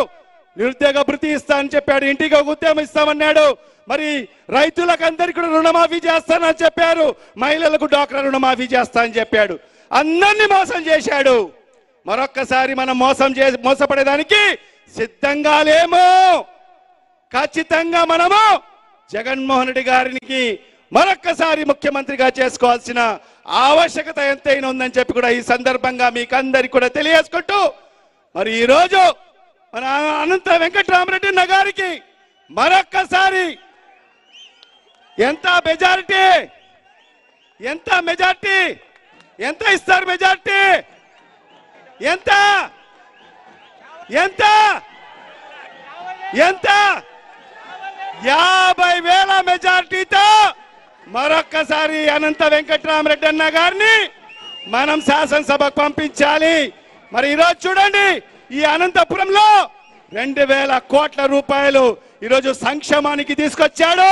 నిరుద్యోగ భృతి ఇస్తా అని చెప్పాడు, ఇంటికి ఒక ఉద్యమం ఇస్తామన్నాడు. మరి రైతులకు అందరికీ కూడా రుణమాఫీ చేస్తానని చెప్పారు, మహిళలకు డ్వాక్రా రుణమాఫీ చేస్తా అని చెప్పాడు. అందరినీ మోసం చేశాడు. మరొక్కసారి మనం మోసపడేదానికి సిద్ధంగా లేము. ఖచ్చితంగా మనము జగన్మోహన్ రెడ్డి గారికి మరొక్కసారి ముఖ్యమంత్రిగా చేసుకోవాల్సిన ఆవశ్యకత ఎంతైనా ఉందని చెప్పి కూడా ఈ సందర్భంగా మీకు అందరికి కూడా తెలియజేసుకుంటూ, మరి ఈరోజు మన అనంత వెంకటరామరెడ్డి గారికి మరొక్కసారి ఎంత మెజారిటీ ఎంత ఇస్తారు? మెజారిటీ ఎంత? 50,000 మెజారిటీతో మరొక్కసారి అనంత వెంకటరామరెడ్డి అన్న గారిని మనం శాసనసభకు పంపించాలి. మరి ఈరోజు చూడండి, ఈ అనంతపురంలో 2,000 కోట్ల రూపాయలు ఈరోజు సంక్షేమానికి తీసుకొచ్చాడు.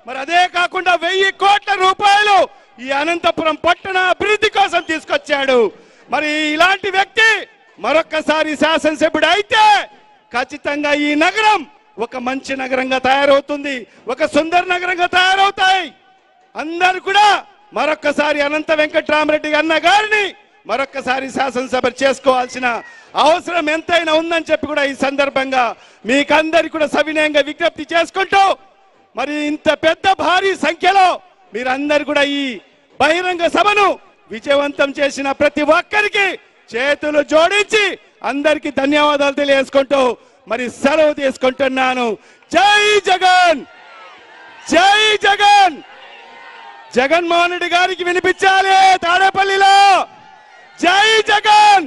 మరి అదే కాకుండా 1,000 కోట్ల రూపాయలు ఈ అనంతపురం పట్టణ అభివృద్ధి కోసం తీసుకొచ్చాడు. మరి ఇలాంటి వ్యక్తి మరొక్కసారి శాసనసభ్యుడు అయితే ఖచ్చితంగా ఈ నగరం ఒక మంచి నగరంగా తయారవుతుంది, ఒక సుందర నగరంగా తయారవుతాయి. అందరూ కూడా మరొక్కసారి అనంత వెంకటరామరెడ్డి అన్న గారిని మరొక్కసారి శాసనసభ చేసుకోవాల్సిన అవసరం ఎంతైనా ఉందని చెప్పి కూడా ఈ సందర్భంగా మీకందరికీ కూడా సవినయంగా విజ్ఞప్తి చేసుకుంటూ, మరి ఇంత పెద్ద భారీ సంఖ్యలో మీరందరూ కూడా ఈ బహిరంగ సభను విజయవంతం చేసిన ప్రతి ఒక్కరికి చేతులు జోడించి అందరికీ ధన్యవాదాలు తెలియజేసుకుంటూ మరి సెలవు తీసుకుంటున్నాను. జై జగన్, జై జగన్. జగన్మోహన్ రెడ్డి గారికి వినిపించాలి తాడేపల్లిలో. జై జగన్.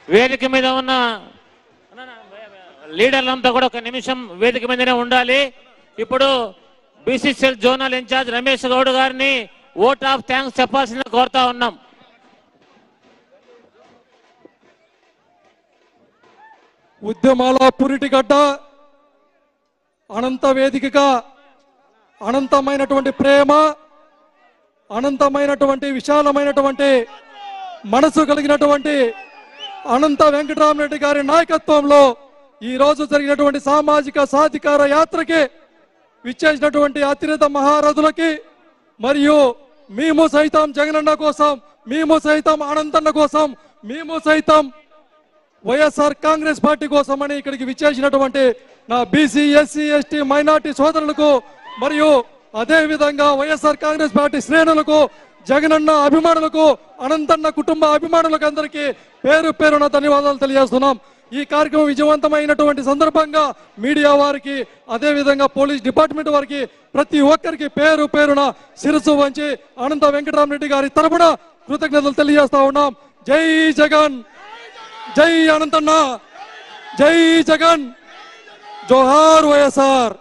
వేదిక మీద ఉన్న లీడర్లంతా కూడా ఒక నిమిషం వేదిక మీదనే ఉండాలి. ఇప్పుడు BCCL zonal incharge Ramesh Goud గారిని ఓట్ ఆఫ్ థ్యాంక్స్ చెప్పాల్సిందిగా కోరుతా ఉన్నాం. ఉద్యమాల పురిటిగడ్డ, అనంత వేదికగా అనంతమైనటువంటి ప్రేమ, అనంతమైనటువంటి విశాలమైనటువంటి మనసు కలిగినటువంటి అనంత వెంకటరామరెడ్డి గారి నాయకత్వంలో ఈ రోజు జరిగినటువంటి సామాజిక సాధికార యాత్రకి విచ్చేసినటువంటి అతిరథ మహారథులకి మరియు మేము సైతం జగనన్న కోసం, మేము సైతం అనంతన్న కోసం, మేము సైతం వైఎస్ఆర్ కాంగ్రెస్ పార్టీ కోసం అని ఇక్కడికి విచ్చేసినటువంటి నా బీసీ, ఎస్సీ, ఎస్టీ, మైనార్టీ సోదరులకు మరియు అదే విధంగా వైఎస్ఆర్ కాంగ్రెస్ పార్టీ శ్రేణులకు, జగనన్న అభిమానులకు, అనంతన్న కుటుంబ అభిమానులకు అందరికీ పేరు పేరున ధన్యవాదాలు తెలియజేస్తున్నాం. ఈ కార్యక్రమం విజయవంతమైనటువంటి సందర్భంగా మీడియా వారికి, అదే విధంగా పోలీస్ డిపార్ట్మెంట్ వారికి, ప్రతి ఒక్కరికి పేరు పేరున శిరస్సు వంచి అనంత వెంకటరామరెడ్డి గారి తరపున కృతజ్ఞతలు తెలియజేస్తా ఉన్నాం. జై జగన్, జై అనంతన్న, జై జగన్, జోహార్ వైఎస్ఆర్.